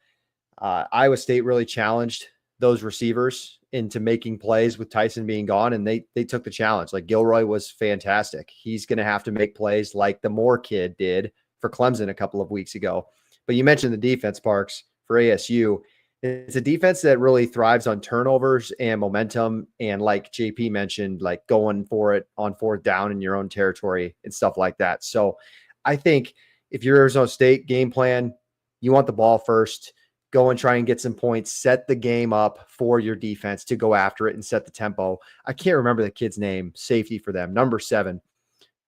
Iowa State really challenged those receivers into making plays with Tyson being gone, and they took the challenge. Like Gilroy was fantastic. He's going to have to make plays like the Moore kid did for Clemson a couple of weeks ago. But you mentioned the defense, Parks, for ASU. It's a defense that really thrives on turnovers and momentum. And like JP mentioned, like going for it on fourth down in your own territory and stuff like that. So I think if you're Arizona State, game plan, you want the ball first, go and try and get some points, set the game up for your defense to go after it and set the tempo. I can't remember the kid's name, safety for them, number 7.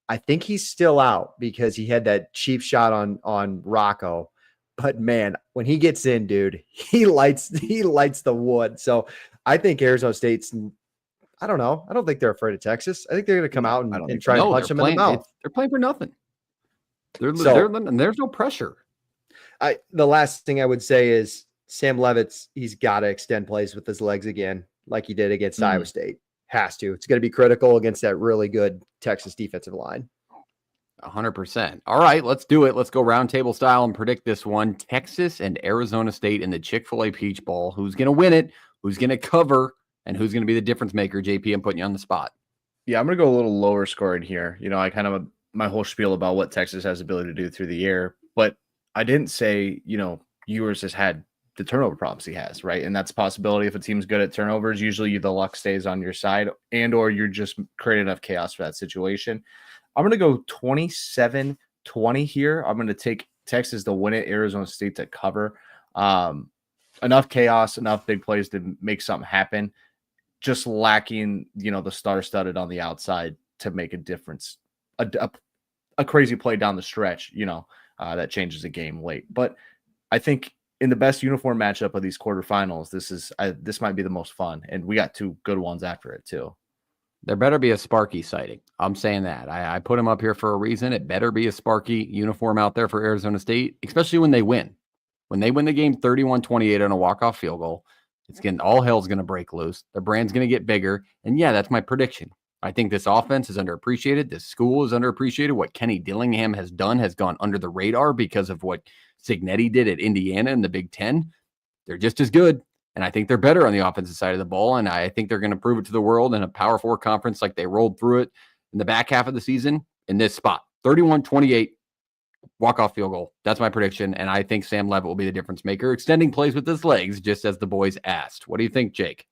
I think he's still out because he had that cheap shot on Rocco. But man, when he gets in, dude, he lights the wood. So I think Arizona State's, I don't know. I don't think they're afraid of Texas. I think they're going to come out and try and punch them in the mouth. They're playing for nothing. There's no pressure. The last thing I would say is Sam Leavitt's, he's got to extend plays with his legs again, like he did against Iowa State. Has to. It's going to be critical against that really good Texas defensive line. 100%. All right, let's do it. Let's go roundtable style and predict this one. Texas and Arizona State in the Chick-fil-A Peach Bowl. Who's going to win it? Who's going to cover? And who's going to be the difference maker? JP, I'm putting you on the spot. Yeah, I'm going to go a little lower scoring here. You know, I kind of my whole spiel about what Texas has the ability to do through the air, but I didn't say, you know, Ewers has had the turnover problems he has, right? And that's a possibility if a team's good at turnovers. Usually the luck stays on your side, and or you're just creating enough chaos for that situation. I'm going to go 27-20 here. I'm going to take Texas to win it, Arizona State to cover. Enough chaos, enough big plays to make something happen. Just lacking, you know, the star-studded on the outside to make a difference. A crazy play down the stretch, you know, that changes the game late. But I think in the best uniform matchup of these quarterfinals, this might be the most fun. And we got 2 good ones after it, too. There better be a Sparky sighting. I'm saying that. I put him up here for a reason. It better be a Sparky uniform out there for Arizona State, especially when they win. When they win the game 31-28 on a walk-off field goal, all hell's going to break loose. The brand's going to get bigger. And yeah, that's my prediction. I think this offense is underappreciated. This school is underappreciated. What Kenny Dillingham has done has gone under the radar because of what Cignetti did at Indiana in the Big Ten. They're just as good. And I think they're better on the offensive side of the ball. And I think they're going to prove it to the world in a Power 4 conference like they rolled through it in the back half of the season in this spot. 31-28, walk-off field goal. That's my prediction. And I think Sam Leavitt will be the difference maker, extending plays with his legs, just as the boys asked. What do you think, Jake?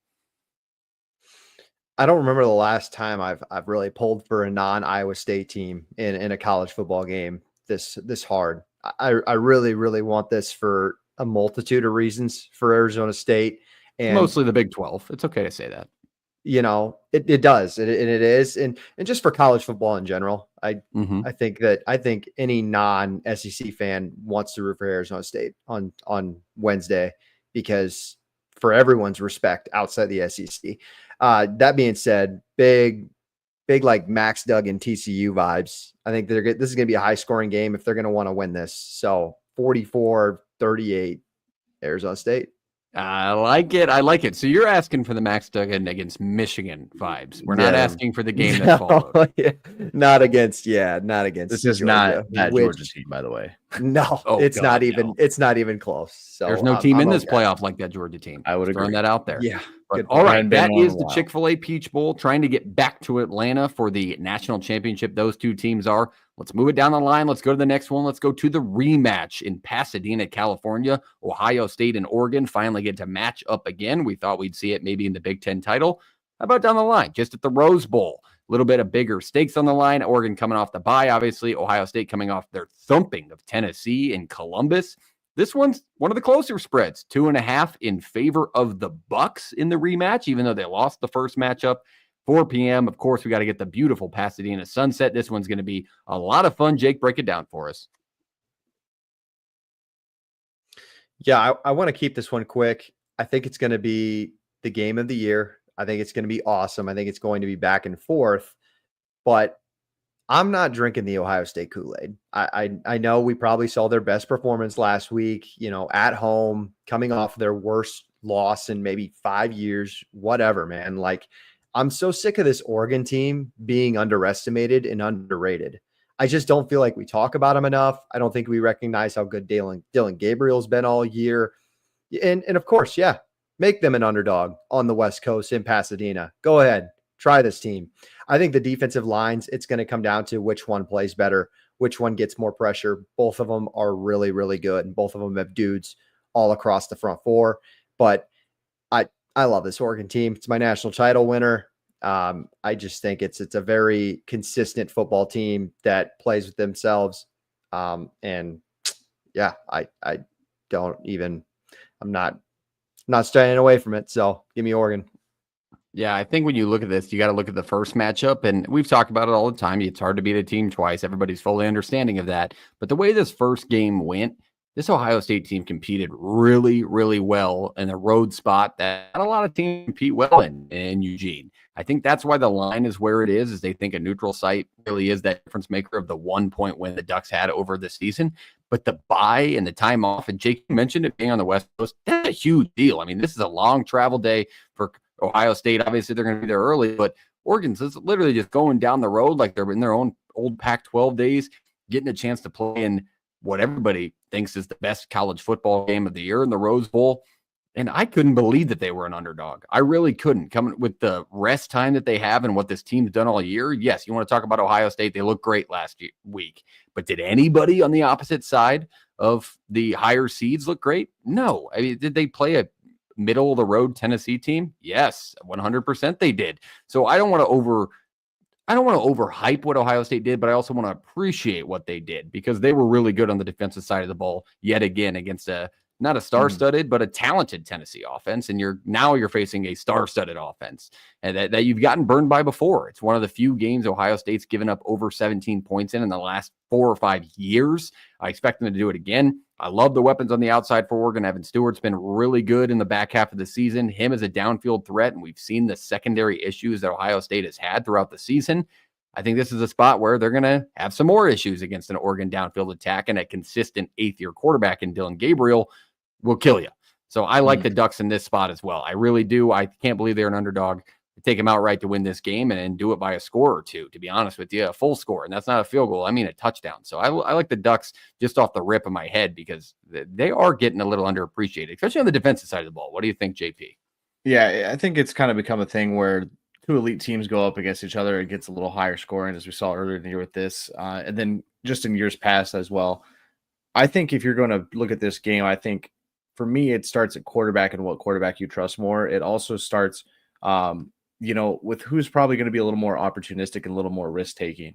I don't remember the last time I've really pulled for a non-Iowa State team in a college football game this hard. I really, really want this for a multitude of reasons for Arizona State, and mostly the Big 12. It's okay to say that. You know, it does. It is. And just for college football in general, I think any non-SEC fan wants to root for Arizona State on Wednesday, because for everyone's respect outside the SEC. That being said, big like Max Duggan TCU vibes. I think this is going to be a high scoring game if they're going to want to win this. So 44-38 Arizona State. I like it. I like it. So you're asking for the Max Duggan against Michigan vibes. We're not Yeah. asking for the game that No, followed. yeah, not against This is Georgia, not that Georgia which team, by the way. no, Oh God, no. it's not even close. So There's no team I'm in this okay. playoff like that Georgia team. I would Just throwing agree. that out there. Yeah, But good all point. right, Hadn't been that one in is a the while. Chick-fil-A Peach Bowl, trying to get back to Atlanta for the national championship. Those two teams are. Let's move it down the line. Let's go to the next one. Let's go to the rematch in Pasadena, California. Ohio State and Oregon finally get to match up again. We thought we'd see it maybe in the Big Ten title. How about down the line, just at the Rose Bowl? A little bit of bigger stakes on the line. Oregon coming off the bye, obviously. Ohio State coming off their thumping of Tennessee and Columbus. This one's one of the closer spreads, 2.5 in favor of the Bucks in the rematch, even though they lost the first matchup. 4 p.m. Of course, we got to get the beautiful Pasadena sunset. This one's going to be a lot of fun. Jake, break it down for us. Yeah, I want to keep this one quick. I think it's going to be the game of the year. I think it's going to be awesome. I think it's going to be back and forth, but I'm not drinking the Ohio State Kool-Aid. I know we probably saw their best performance last week, at home, coming off their worst loss in maybe 5 years, whatever, man. Like, I'm so sick of this Oregon team being underestimated and underrated. I just don't feel like we talk about them enough. I don't think we recognize how good Dylan Gabriel's been all year. And of course, yeah, make them an underdog on the West Coast in Pasadena. Go ahead, try this team. I think the defensive lines, it's going to come down to which one plays better, which one gets more pressure. Both of them are really, really good, and both of them have dudes all across the front four. But I love this Oregon team. It's my national title winner. I just think it's a very consistent football team that plays with themselves. And yeah, I don't even. I'm not staying away from it. So give me Oregon. Yeah, I think when you look at this, you got to look at the first matchup, and we've talked about it all the time. It's hard to beat a team twice. Everybody's fully understanding of that. But the way this first game went, this Ohio State team competed really, really well in a road spot that not a lot of teams compete well in Eugene. I think that's why the line is where it is they think a neutral site really is that difference maker of the 1 point win the Ducks had over the season. But the bye and the time off, and Jake mentioned it being on the West Coast, that's a huge deal. I mean, this is a long travel day for Ohio State. Obviously, they're going to be there early, but Oregon's is literally just going down the road like they're in their own old Pac-12 days, getting a chance to play in what everybody thinks is the best college football game of the year in the Rose Bowl. And I couldn't believe that they were an underdog. I really couldn't. Coming with the rest time that they have and what this team's done all year. Yes, you want to talk about Ohio State. They look great last week. But did anybody on the opposite side of the higher seeds look great? No. I mean, did they play a middle of the road Tennessee team? Yes, 100% they did. So I don't want to overhype what Ohio State did, but I also want to appreciate what they did because they were really good on the defensive side of the ball yet again against not a star-studded, but a talented Tennessee offense. And you're facing a star-studded offense and that you've gotten burned by before. It's one of the few games Ohio State's given up over 17 points in the last 4 or 5 years. I expect them to do it again. I love the weapons on the outside for Oregon. Evan Stewart's been really good in the back half of the season. Him as a downfield threat, and we've seen the secondary issues that Ohio State has had throughout the season. I think this is a spot where they're going to have some more issues against an Oregon downfield attack, and a consistent eighth-year quarterback in Dylan Gabriel will kill you. So I like the Ducks in this spot as well. I really do. I can't believe they're an underdog. Take them outright to win this game and do it by a score or two, to be honest with you, a full score. And that's not a field goal. I mean, a touchdown. So I like the Ducks just off the rip of my head because they are getting a little underappreciated, especially on the defensive side of the ball. What do you think, JP? Yeah, I think it's kind of become a thing where two elite teams go up against each other. It gets a little higher scoring, as we saw earlier in the year with this. And then just in years past as well. I think if you're going to look at this game, I think for me, it starts at quarterback and what quarterback you trust more. It also starts, with who's probably going to be a little more opportunistic and a little more risk taking.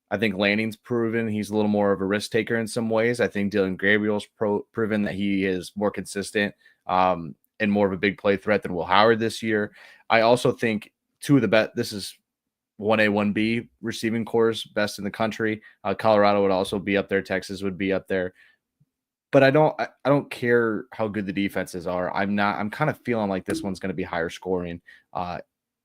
I think Lanning's proven he's a little more of a risk taker in some ways. I think Dylan Gabriel's proven that he is more consistent and more of a big play threat than Will Howard this year. I also think two of the best, this is 1A, 1B receiving cores, best in the country. Colorado would also be up there. Texas would be up there. But I don't care how good the defenses are. I'm kind of feeling like this one's going to be higher scoring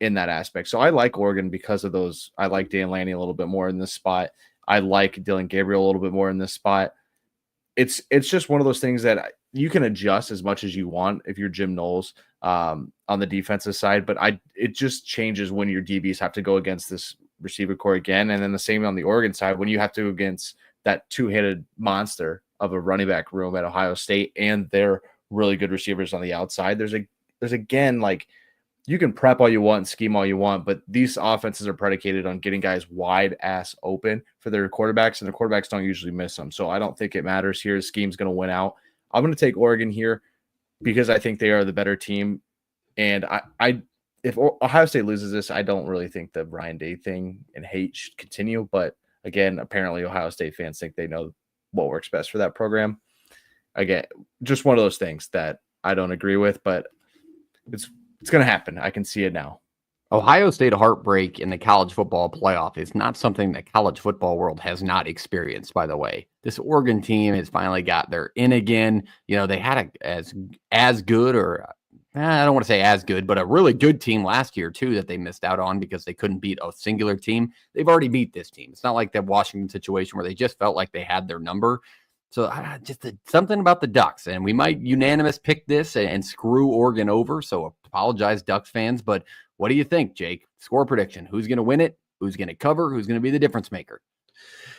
in that aspect. So I like Oregon because of those. I like Dan Lanning a little bit more in this spot. I like Dylan Gabriel a little bit more in this spot. it's just one of those things that you can adjust as much as you want if you're Jim Knowles on the defensive side, but it just changes when your DBs have to go against this receiver core again, and then the same on the Oregon side when you have to go against that two-handed monster of a running back room at Ohio State and their really good receivers on the outside. There's again, like, you can prep all you want and scheme all you want, but these offenses are predicated on getting guys wide ass open for their quarterbacks, and the quarterbacks don't usually miss them. So I don't think it matters here. The scheme's going to win out. I'm going to take Oregon here because I think they are the better team. And if Ohio State loses this, I don't really think the Ryan Day thing and hate should continue. But again, apparently Ohio State fans think they know what works best for that program. Again, just one of those things that I don't agree with, but it's going to happen. I can see it now. Ohio State heartbreak in the college football playoff is not something the college football world has not experienced, by the way. This Oregon team has finally got their in again. You know, they had as good, or I don't want to say as good, but a really good team last year too that they missed out on because they couldn't beat a singular team. They've already beat this team. It's not like that Washington situation where they just felt like they had their number. So just something about the Ducks, and we might unanimous pick this and screw Oregon over. So apologize, Ducks fans, but what do you think, Jake? Score prediction. Who's going to win it? Who's going to cover? Who's going to be the difference maker?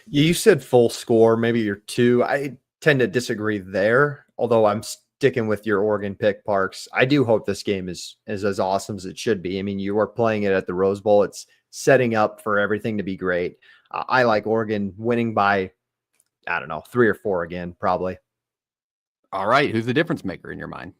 Yeah, you said full score. Maybe you're 2. I tend to disagree there, although I'm sticking with your Oregon pick, Parks. I do hope this game is as awesome as it should be. I mean, you are playing it at the Rose Bowl. It's setting up for everything to be great. I like Oregon winning by, I don't know, 3 or 4 again, probably. All right. Who's the difference maker in your mind?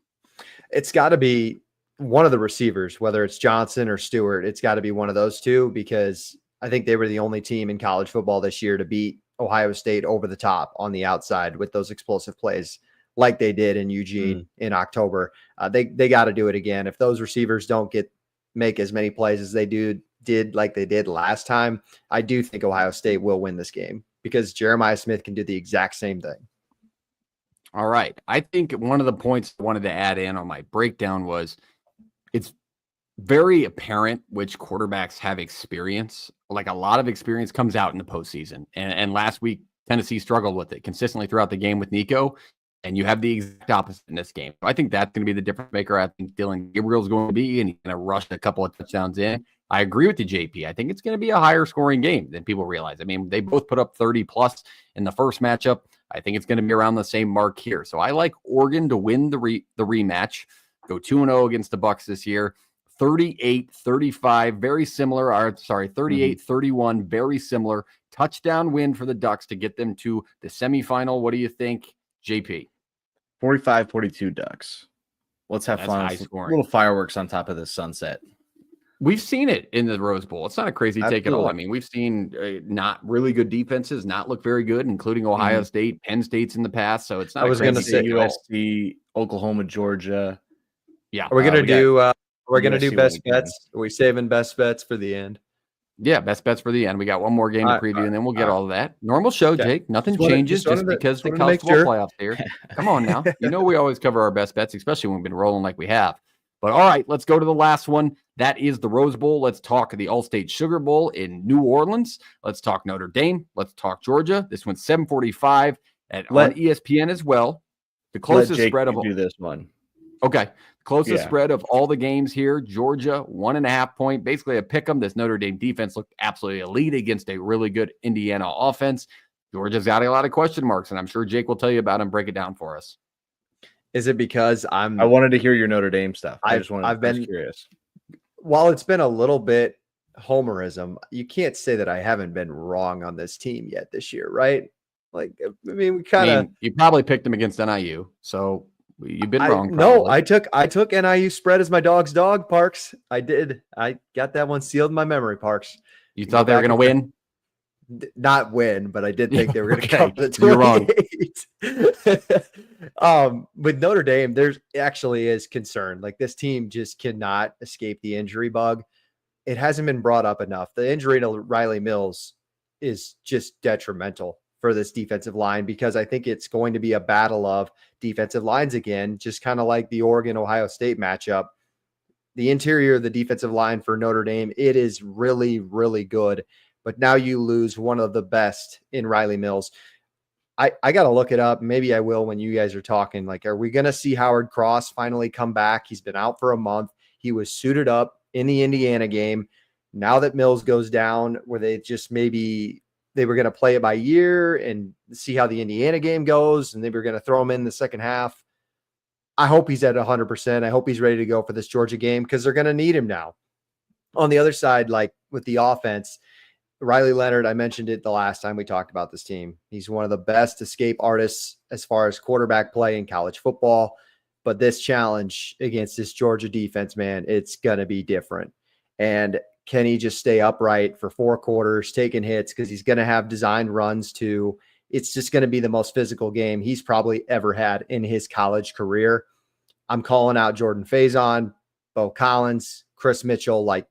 It's got to be one of the receivers, whether it's Johnson or Stewart. It's got to be one of those two, because I think they were the only team in college football this year to beat Ohio State over the top on the outside with those explosive plays like they did in Eugene in October. They got to do it again. If those receivers don't make as many plays as they did like they did last time, I do think Ohio State will win this game because Jeremiah Smith can do the exact same thing. All right. I think one of the points I wanted to add in on my breakdown was it's very apparent which quarterbacks have experience. Like, a lot of experience comes out in the postseason. And last week, Tennessee struggled with it consistently throughout the game with Nico. And you have the exact opposite in this game. I think that's going to be the difference maker. I think Dylan Gabriel's going to be, and he's going to rush a couple of touchdowns in. I agree with you, JP. I think it's going to be a higher scoring game than people realize. I mean, they both put up 30 plus in the first matchup. I think it's going to be around the same mark here. So I like Oregon to win the rematch, go 2-0 against the Bucks this year. 38-35, very similar. 38-31, very similar. Touchdown win for the Ducks to get them to the semifinal. What do you think, JP? 45-42 Ducks. Let's have fun. High scoring. Little fireworks on top of the sunset. We've seen it in the Rose Bowl. It's not a crazy take at all. I mean, we've seen not really good defenses not look very good, including Ohio State, Penn State's in the past. So it's not. I was going to say USC, Oklahoma, Georgia. Yeah. Are we going to do? We're going to do best bets. Are we saving best bets for the end? Yeah, best bets for the end. We got one more game to preview, and then we'll get all of that. Normal show, Jake. Nothing changes just because the college football playoffs here. Come on now. You know we always cover our best bets, especially when we've been rolling like we have. But all right, let's go to the last one. That is the Rose Bowl. Let's talk the All-State Sugar Bowl in New Orleans. Let's talk Notre Dame. Let's talk Georgia. This one's 7:45 on ESPN as well. The closest spread of do this one. Okay. Closest spread of all the games here. Georgia, 1.5 point. Basically a pick 'em. This Notre Dame defense looked absolutely elite against a really good Indiana offense. Georgia's got a lot of question marks, and I'm sure Jake will tell you about them. Break it down for us. Is it because I wanted to hear your Notre Dame stuff. I was curious. While it's been a little bit homerism, you can't say that I haven't been wrong on this team yet this year, right? Like, I mean, we kind of you probably picked them against NIU, so you've been wrong. No, I took NIU spread as my dog's dog, Parks. I did. I got that one sealed in my memory, Parks. You thought they were going to win? Not win, but I did think they were going to come to the 28. You're wrong. With Notre Dame, there's actually is concern. Like, this team just cannot escape the injury bug. It hasn't been brought up enough. The injury to Riley Mills is just detrimental for this defensive line, because I think it's going to be a battle of defensive lines again, just kind of like the Oregon-Ohio State matchup. The interior of the defensive line for Notre Dame, it is really, really good. But now you lose one of the best in Riley Mills. I got to look it up. Maybe I will when you guys are talking. Like, are we going to see Howard Cross finally come back? He's been out for a month. He was suited up in the Indiana game. Now that Mills goes down, where they just maybe they were going to play it by year and see how the Indiana game goes, and they were going to throw him in the second half. I hope he's at 100%. I hope he's ready to go for this Georgia game because they're going to need him now. On the other side, like with the offense, Riley Leonard, I mentioned it the last time we talked about this team. He's one of the best escape artists as far as quarterback play in college football. But this challenge against this Georgia defense, man, it's going to be different. And can he just stay upright for 4 quarters, taking hits? Because he's going to have designed runs too. It's just going to be the most physical game he's probably ever had in his college career. I'm calling out Jordan Faison, Bo Collins, Chris Mitchell. Like,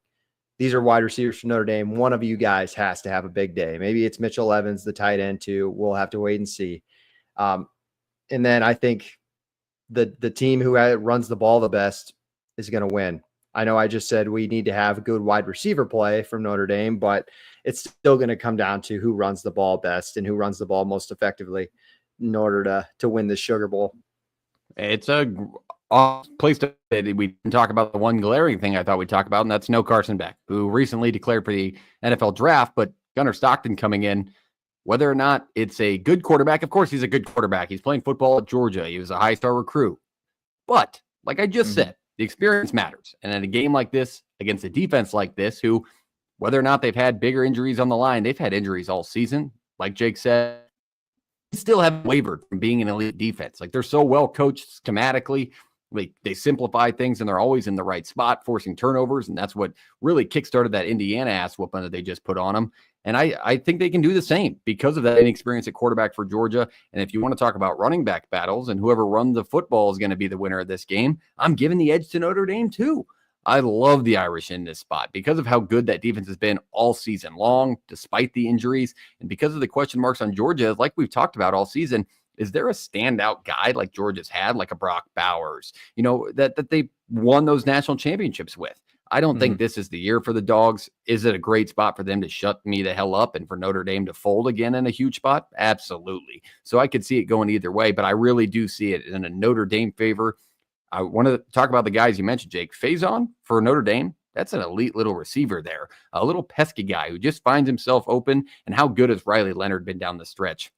these are wide receivers from Notre Dame. One of you guys has to have a big day. Maybe it's Mitchell Evans, the tight end too. We'll have to wait and see. And then I think the team who runs the ball the best is going to win. I know I just said we need to have good wide receiver play from Notre Dame, but it's still going to come down to who runs the ball best and who runs the ball most effectively in order to win this Sugar Bowl. It's a place to we can talk about the one glaring thing I thought we'd talk about, and that's no Carson Beck, who recently declared for the NFL draft, but Gunnar Stockton coming in, whether or not it's a good quarterback. Of course, he's a good quarterback. He's playing football at Georgia. He was a high-star recruit. But like I just said, the experience matters. And in a game like this, against a defense like this, who, whether or not they've had bigger injuries on the line, they've had injuries all season. Like Jake said, still haven't wavered from being an elite defense. Like, they're so well coached schematically. They simplify things, and they're always in the right spot, forcing turnovers. And that's what really kickstarted that Indiana ass whooping that they just put on them. And I think they can do the same because of that inexperience at quarterback for Georgia. And if you want to talk about running back battles and whoever runs the football is going to be the winner of this game, I'm giving the edge to Notre Dame too. I love the Irish in this spot because of how good that defense has been all season long, despite the injuries. And because of the question marks on Georgia, like we've talked about all season, is there a standout guy like Georgia's had, like a Brock Bowers, that they won those national championships with? I don't think this is the year for the Dogs. Is it a great spot for them to shut me the hell up and for Notre Dame to fold again in a huge spot? Absolutely. So I could see it going either way, but I really do see it in a Notre Dame favor. I want to talk about the guys you mentioned, Jake. Faison for Notre Dame, that's an elite little receiver there, a little pesky guy who just finds himself open. And how good has Riley Leonard been down the stretch?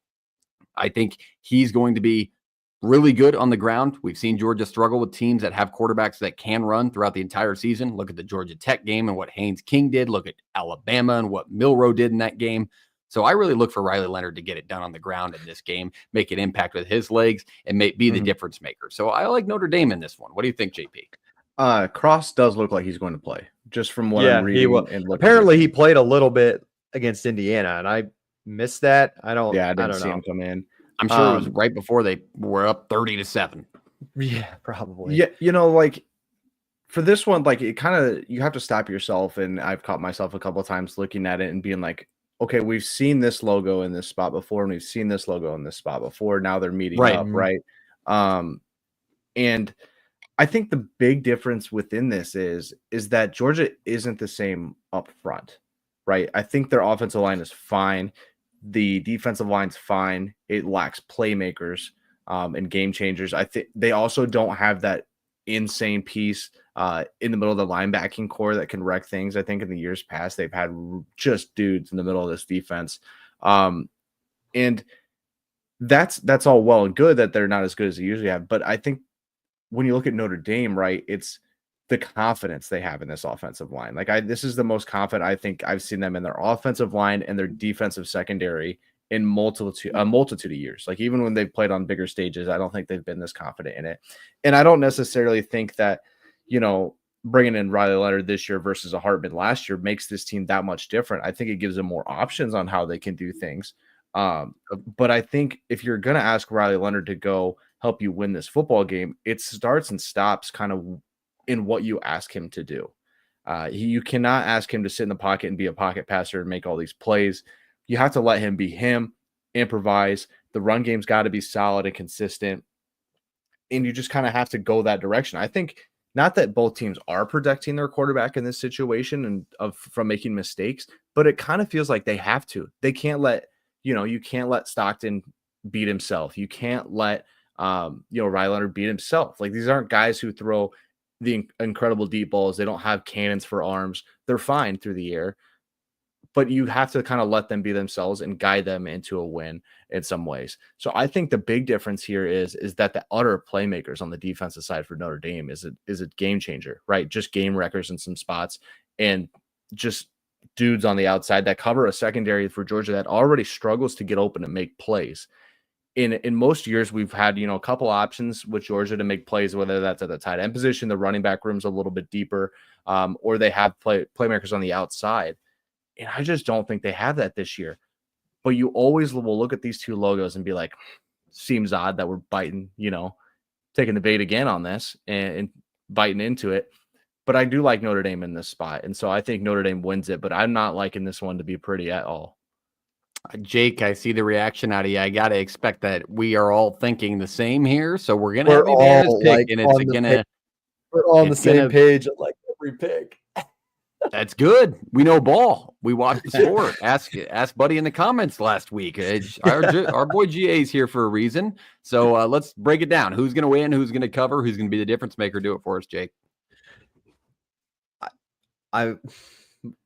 I think he's going to be really good on the ground. We've seen Georgia struggle with teams that have quarterbacks that can run throughout the entire season. Look at the Georgia Tech game and what Haynes King did. Look at Alabama and what Milroe did in that game. So I really look for Riley Leonard to get it done on the ground in this game, make an impact with his legs, and be the difference maker. So I like Notre Dame in this one. What do you think, JP? Cross does look like he's going to play, just from what I'm reading. And apparently he played a little bit against Indiana, and I missed that. I didn't see him come in. I'm sure it was right before they were up 30-7. Yeah, probably. Yeah, like for this one, like it kind of, you have to stop yourself. And I've caught myself a couple of times looking at it and being like, okay, we've seen this logo in this spot before, and we've seen this logo in this spot before. Now they're meeting up, right? And I think the big difference within this is that Georgia isn't the same up front, right? I think their offensive line is fine. The defensive line's fine. It lacks playmakers and game changers. I think they also don't have that insane piece in the middle of the linebacking core that can wreck things. I think in the years past, they've had just dudes in the middle of this defense. And that's all well and good that they're not as good as they usually have. But I think when you look at Notre Dame, right, it's the confidence they have in this offensive line. Like this is the most confident I think I've seen them in their offensive line and their defensive secondary in a multitude of years. Like even when they've played on bigger stages, I don't think they've been this confident in it. And I don't necessarily think that, bringing in Riley Leonard this year versus a Hartman last year makes this team that much different. I think it gives them more options on how they can do things. But I think if you're going to ask Riley Leonard to go help you win this football game, it starts and stops kind of in what you ask him to do. You cannot ask him to sit in the pocket and be a pocket passer and make all these plays. You have to let him be him, improvise. The run game's got to be solid and consistent. And you just kind of have to go that direction. I think not that both teams are protecting their quarterback in this situation and from making mistakes, but it kind of feels like they have to. They can't let, you can't let Stockton beat himself. You can't let Riley Leonard beat himself. Like, these aren't guys who throw the incredible deep balls. They don't have cannons for arms. They're fine through the air, but you have to kind of let them be themselves and guide them into a win in some ways. So I think the big difference here is that the utter playmakers on the defensive side for Notre Dame is a game changer, right? Just game wreckers in some spots, and just dudes on the outside that cover a secondary for Georgia that already struggles to get open and make plays. In most years, we've had, a couple options with Georgia to make plays, whether that's at the tight end position, the running back room's a little bit deeper, or they have playmakers on the outside. And I just don't think they have that this year. But you always will look at these two logos and be like, seems odd that we're biting, taking the bait again on this and biting into it. But I do like Notre Dame in this spot. And so I think Notre Dame wins it, but I'm not liking this one to be pretty at all. Jake, I see the reaction out of you. I got to expect that we are all thinking the same here. So we're going to have Bananas pick, and it's going to. We're all on the same page at like every pick. That's good. We know ball. We watch the sport. Ask Buddy in the comments last week. Our boy GA's here for a reason. So let's break it down. Who's going to win? Who's going to cover? Who's going to be the difference maker? Do it for us, Jake. Okay.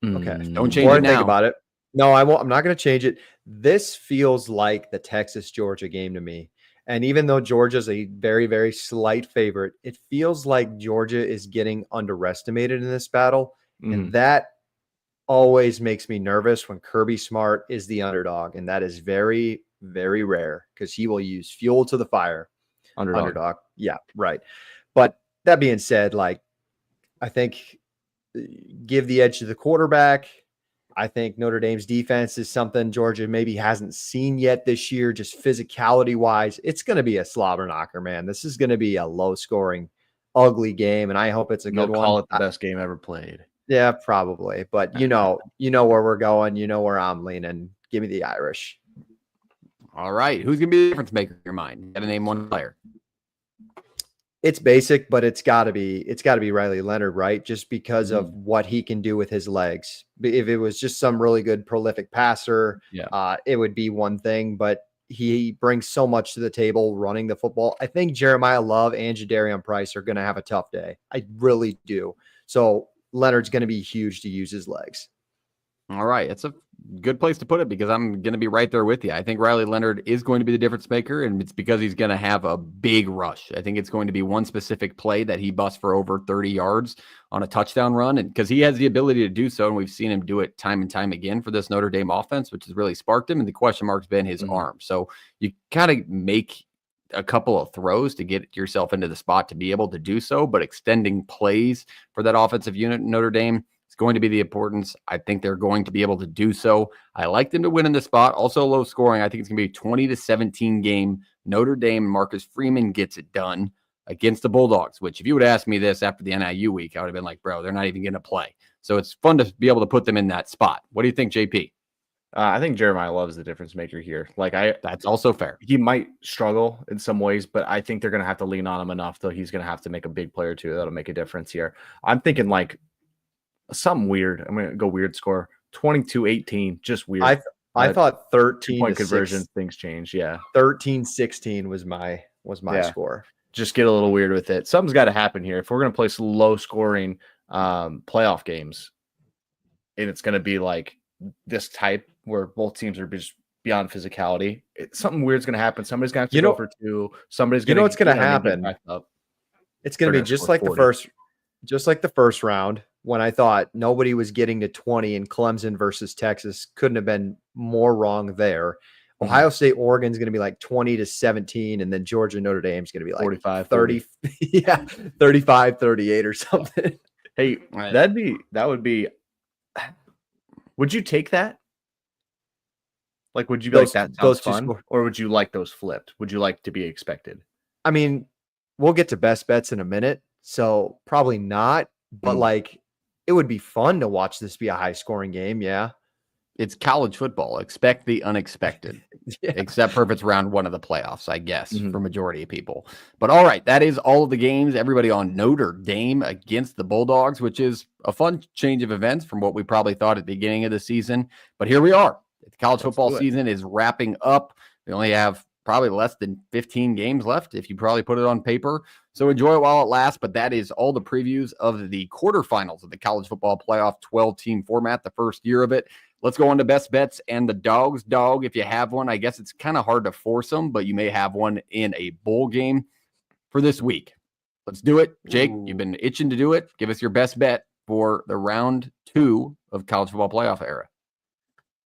Don't change it now. Think about it. No, I won't. I'm not going to change it. This feels like the Texas-Georgia game to me. And even though Georgia's a very, very slight favorite, it feels like Georgia is getting underestimated in this battle. And that always makes me nervous when Kirby Smart is the underdog. And that is very, very rare because he will use fuel to the fire. Underdog. Yeah, right. But that being said, I think give the edge to the quarterback. I think Notre Dame's defense is something Georgia maybe hasn't seen yet this year, just physicality wise. It's going to be a slobber knocker, man. This is going to be a low scoring, ugly game. And I hope it's a good one. Call it the best game ever played. Yeah, probably. But you know where we're going. You know where I'm leaning. Give me the Irish. All right. Who's going to be the difference maker in your mind? You got to name one player. It's basic, but it's got to be Riley Leonard, right? Just because of what he can do with his legs. If it was just some really good prolific passer, it would be one thing, but he brings so much to the table running the football. I think Jeremiah Love and Jadarian Price are going to have a tough day. I really do. So Leonard's going to be huge to use his legs. All right. It's a good place to put it because I'm going to be right there with you. I think Riley Leonard is going to be the difference maker, and it's because he's going to have a big rush. I think it's going to be one specific play that he busts for over 30 yards on a touchdown run, and because he has the ability to do so, and we've seen him do it time and time again for this Notre Dame offense, which has really sparked him, and the question mark's been his arm. So you kind of make a couple of throws to get yourself into the spot to be able to do so, but extending plays for that offensive unit in Notre Dame, going to be the importance. I think they're going to be able to do so. I like them to win in the spot. Also low scoring. I think it's going to be a 20-17 game. Notre Dame, Marcus Freeman gets it done against the Bulldogs, which if you would ask me this after the NIU week, I would have been like, bro, they're not even going to play. So it's fun to be able to put them in that spot. What do you think, JP? I think Jeremiah Love's the difference maker here. That's also fair. He might struggle in some ways, but I think they're going to have to lean on him enough, though he's going to have to make a big play or two that'll make a difference here. I'm thinking something weird. I'm going to go weird score. 22-18, just weird. I thought 13 point conversion things change. Yeah. 13-16 was my score. Just get a little weird with it. Something's got to happen here. If we're going to play some low scoring playoff games, and it's going to be like this type where both teams are just beyond physicality, something weird's going to happen. Somebody's going to have to go for two. Somebody's going to, what's going to happen. It's going to be just like 40. Just like the first round, when I thought nobody was getting to 20 in Clemson versus Texas. Couldn't have been more wrong there. Ohio State, Oregon is going to be like 20-17, and then Georgia, Notre Dame is going to be like 45, 30, 35, 38 or something. Hey, that would be. Would you take that? Like, would you be like, that sounds fun? Or would you like those flipped? Would you like to be expected? I mean, we'll get to best bets in a minute, so probably not. But it would be fun to watch this be a high scoring game. Yeah. It's college football. Expect the unexpected, except for if it's round one of the playoffs, I guess, for majority of people. But all right, that is all of the games. Everybody on Notre Dame against the Bulldogs, which is a fun change of events from what we probably thought at the beginning of the season. But here we are. The college football season is wrapping up. We only have probably less than 15 games left if you probably put it on paper. So enjoy it while it lasts. But that is all the previews of the quarterfinals of the college football playoff 12-team format, the first year of it. Let's go on to best bets and the dog's dog. If you have one, I guess it's kind of hard to force them, but you may have one in a bowl game for this week. Let's do it. Jake, you've been itching to do it. Give us your best bet for the round 2 of college football playoff era.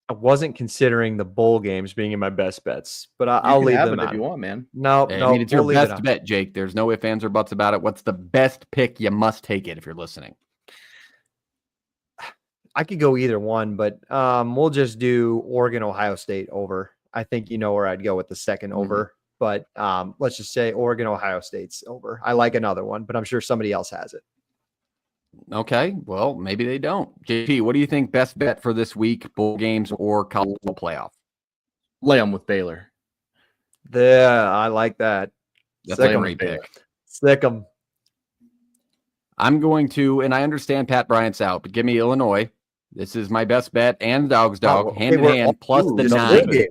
I wasn't considering the bowl games being in my best bets, but I'll leave them if you want, man. No, I mean, it's your best bet, Jake. There's no ifs, ands, or buts about it. What's the best pick? You must take it if you're listening. I could go either one, but we'll just do Oregon, Ohio State over. I think you know where I'd go with the second over, but let's just say Oregon, Ohio State's over. I like another one, but I'm sure somebody else has it. Okay, well, maybe they don't. JP, what do you think best bet for this week, bowl games or college playoff? Lay them with Baylor. Yeah, I like that. That's a great pick. Sick 'em. I'm going to, and I understand Pat Bryant's out, but give me Illinois. This is my best bet and dog's dog, hand in hand, plus the 9.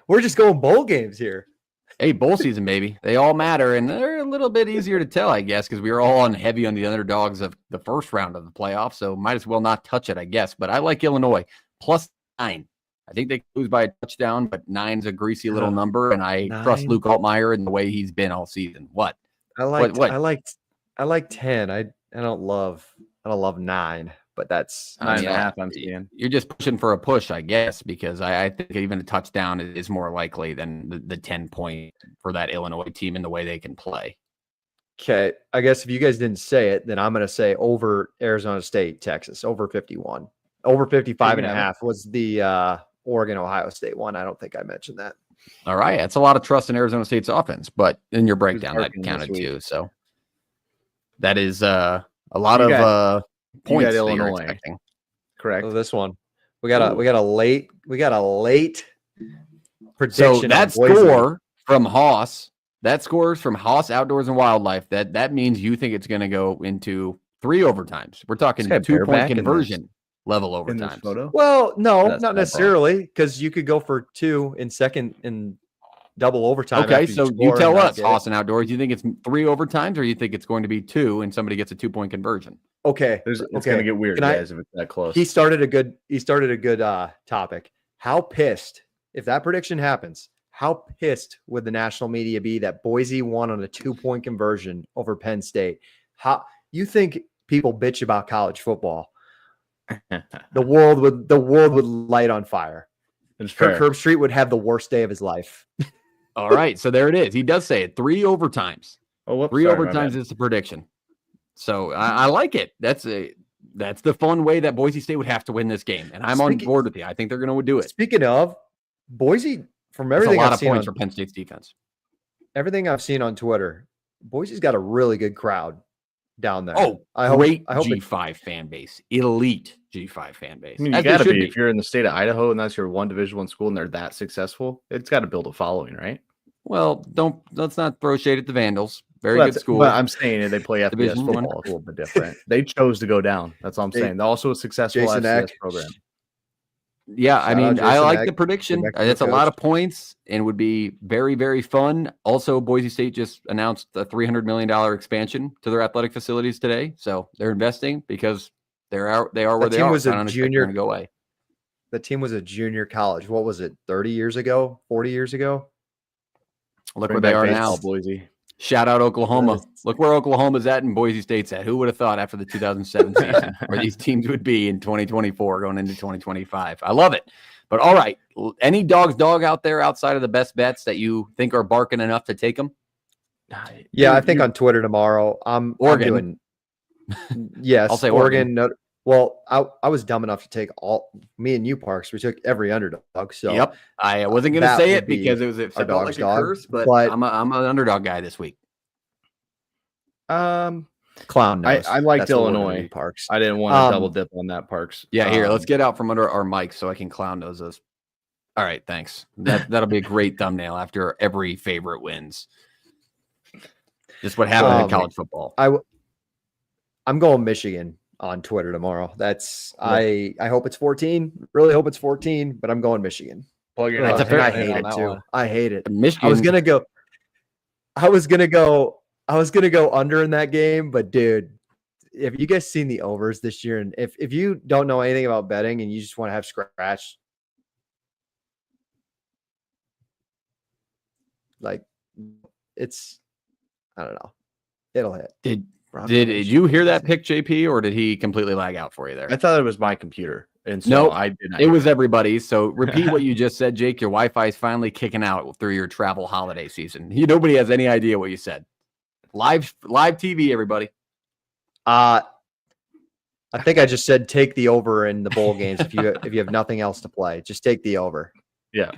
We're just going bowl games here. Hey, bowl season, baby. They all matter, and they're a little bit easier to tell, I guess, because we were all heavy on the underdogs of the first round of the playoffs, so might as well not touch it, I guess. But I like Illinois, plus 9. I think they lose by a touchdown, but 9's a greasy little number, and I trust Luke Altmaier in the way he's been all season. What? I like 10. I don't love 9, but that's 9.5. I'm seeing. You're just pushing for a push, I guess, because I think even a touchdown is more likely than the 10 point for that Illinois team in the way they can play. Okay. I guess if you guys didn't say it, then I'm going to say over Arizona State, Texas, over 51. Over 55.5 was the Oregon, Ohio State one. I don't think I mentioned that. All right. That's a lot of trust in Arizona State's offense, but in your breakdown, that counted too. So that is a lot of points that you're expecting. Correct. So this one, we got a late prediction. So that score from Haas, Outdoors and Wildlife, that means you think it's going to go into 3 overtimes. We're talking 2-point conversion level overtimes. Well, no, not necessarily, because you could go for 2 in second and double overtime. Okay, so you tell us, Haas and Outdoors, you think it's 3 overtimes, or you think it's going to be 2 and somebody gets a 2-point conversion? Okay, it's going to get weird, guys, if it's that close. He started a good topic. How pissed, if that prediction happens, how pissed would the national media be that Boise won on a 2-point conversion over Penn State? How you think people bitch about college football? The world would light on fire. Herb Street would have the worst day of his life. All right, so there it is. He does say it. 3 overtimes. Three overtimes is the prediction. So I like it. That's the fun way that Boise State would have to win this game, and I'm on board with you. I think they're going to do it. Speaking of Boise, from everything I've seen, a lot of points for Penn State's defense. Everything I've seen on Twitter, Boise's got a really good crowd down there. Oh, I hope G5 fan base, elite G5 fan base. I mean, you got to be. If you're in the state of Idaho and that's your one Division I school and they're that successful, it's got to build a following, right? Well, let's not throw shade at the Vandals. Very good school. But I'm saying they play FBS football. It's a little bit different. They chose to go down. That's all I'm saying. They're also a successful FCS program. Yeah, I mean, I like the prediction. It's a lot of points and would be very, very fun. Also, Boise State just announced a $300 million expansion to their athletic facilities today. So they're investing because they are where they are. Was a junior to go away. The team was a junior college. What was it? 30 years ago? 40 years ago? Look where they are now, Boise. Shout out Oklahoma. Look where Oklahoma's at and Boise State's at. Who would have thought after the 2007 season where these teams would be in 2024 going into 2025? I love it. But all right, any dog out there outside of the best bets that you think are barking enough to take them? Yeah, I think on Twitter tomorrow. Oregon. Yes, I'll say Oregon. No, well, I was dumb enough to take me and you, Parks. We took every underdog. So yep, I wasn't going to say it because it felt like a curse, but I'm an underdog guy this week. Clown knows. I liked Illinois. Parks. I didn't want to double dip on that, Parks. Yeah, here, let's get out from under our mics so I can clown nose us. All right, thanks. That'll be a great thumbnail after every favorite wins. Just what happened in college football. I'm going Michigan on Twitter tomorrow. I hope it's 14. Really hope it's 14, but I'm going Michigan. Plug your That's a nose fair- I in hate on it that too. one. I hate it. Michigan. I was gonna go under in that game, but dude, if you guys seen the overs this year, and if you don't know anything about betting and you just want to have scratch, like it's, I don't know, it'll hit. Did Broncos did you hear that crazy. pick, JP, or did he completely lag out for you there? I thought it was my computer, and so Nope. I did not. It hear was everybody. So repeat what you just said, Jake. Your Wi-Fi is finally kicking out through your travel holiday season. Nobody has any idea what you said. Live TV, everybody. I think I just said take the over in the bowl games if you have nothing else to play, just take the over. Yeah.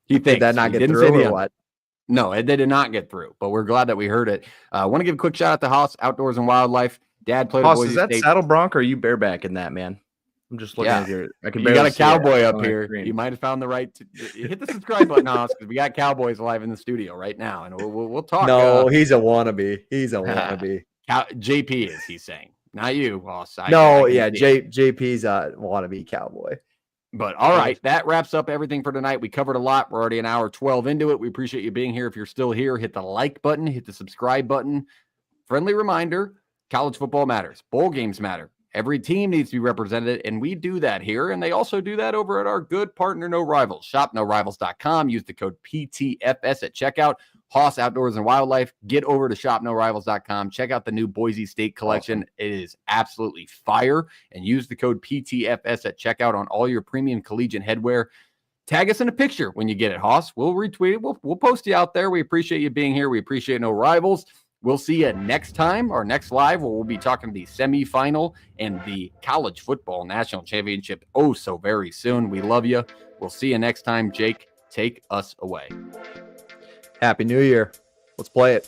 He Did thinks that not he get didn't through say the or under. what? No, it did not get through, but we're glad that we heard it. I want to give a quick shout out to Haas Outdoors and Wildlife. Dad played at Hoss, Boise is that State. saddle bronc or are you barebacking that, man? I'm just looking Yeah. at your. I can You got barely a see it cowboy up on my here. screen. You might have found the right. Hit the subscribe button, Haas, because we got Cowboys live in the studio right now, and we'll talk. No, he's a wannabe. He's a wannabe. JP is, he's saying, not you, Haas. I can Yeah, see it. JP's a wannabe cowboy. But all right, that wraps up everything for tonight. We covered a lot. We're already an hour 12 into it. We appreciate you being here. If you're still here, hit the like button, hit the subscribe button. Friendly reminder, college football matters. Bowl games matter. Every team needs to be represented, and we do that here. And they also do that over at our good partner, No Rivals. ShopNoRivals.com. Use the code PTFS at checkout. Haas Outdoors and Wildlife. Get over to ShopNoRivals.com. Check out the new Boise State collection. Awesome. It is absolutely fire. And use the code PTFS at checkout on all your premium collegiate headwear. Tag us in a picture when you get it, Haas. We'll retweet it. We'll post you out there. We appreciate you being here. We appreciate No Rivals. We'll see you next time, our next live, where we'll be talking the semifinal and the college football national championship so very soon. We love you. We'll see you next time. Jake, take us away. Happy New Year. Let's play it.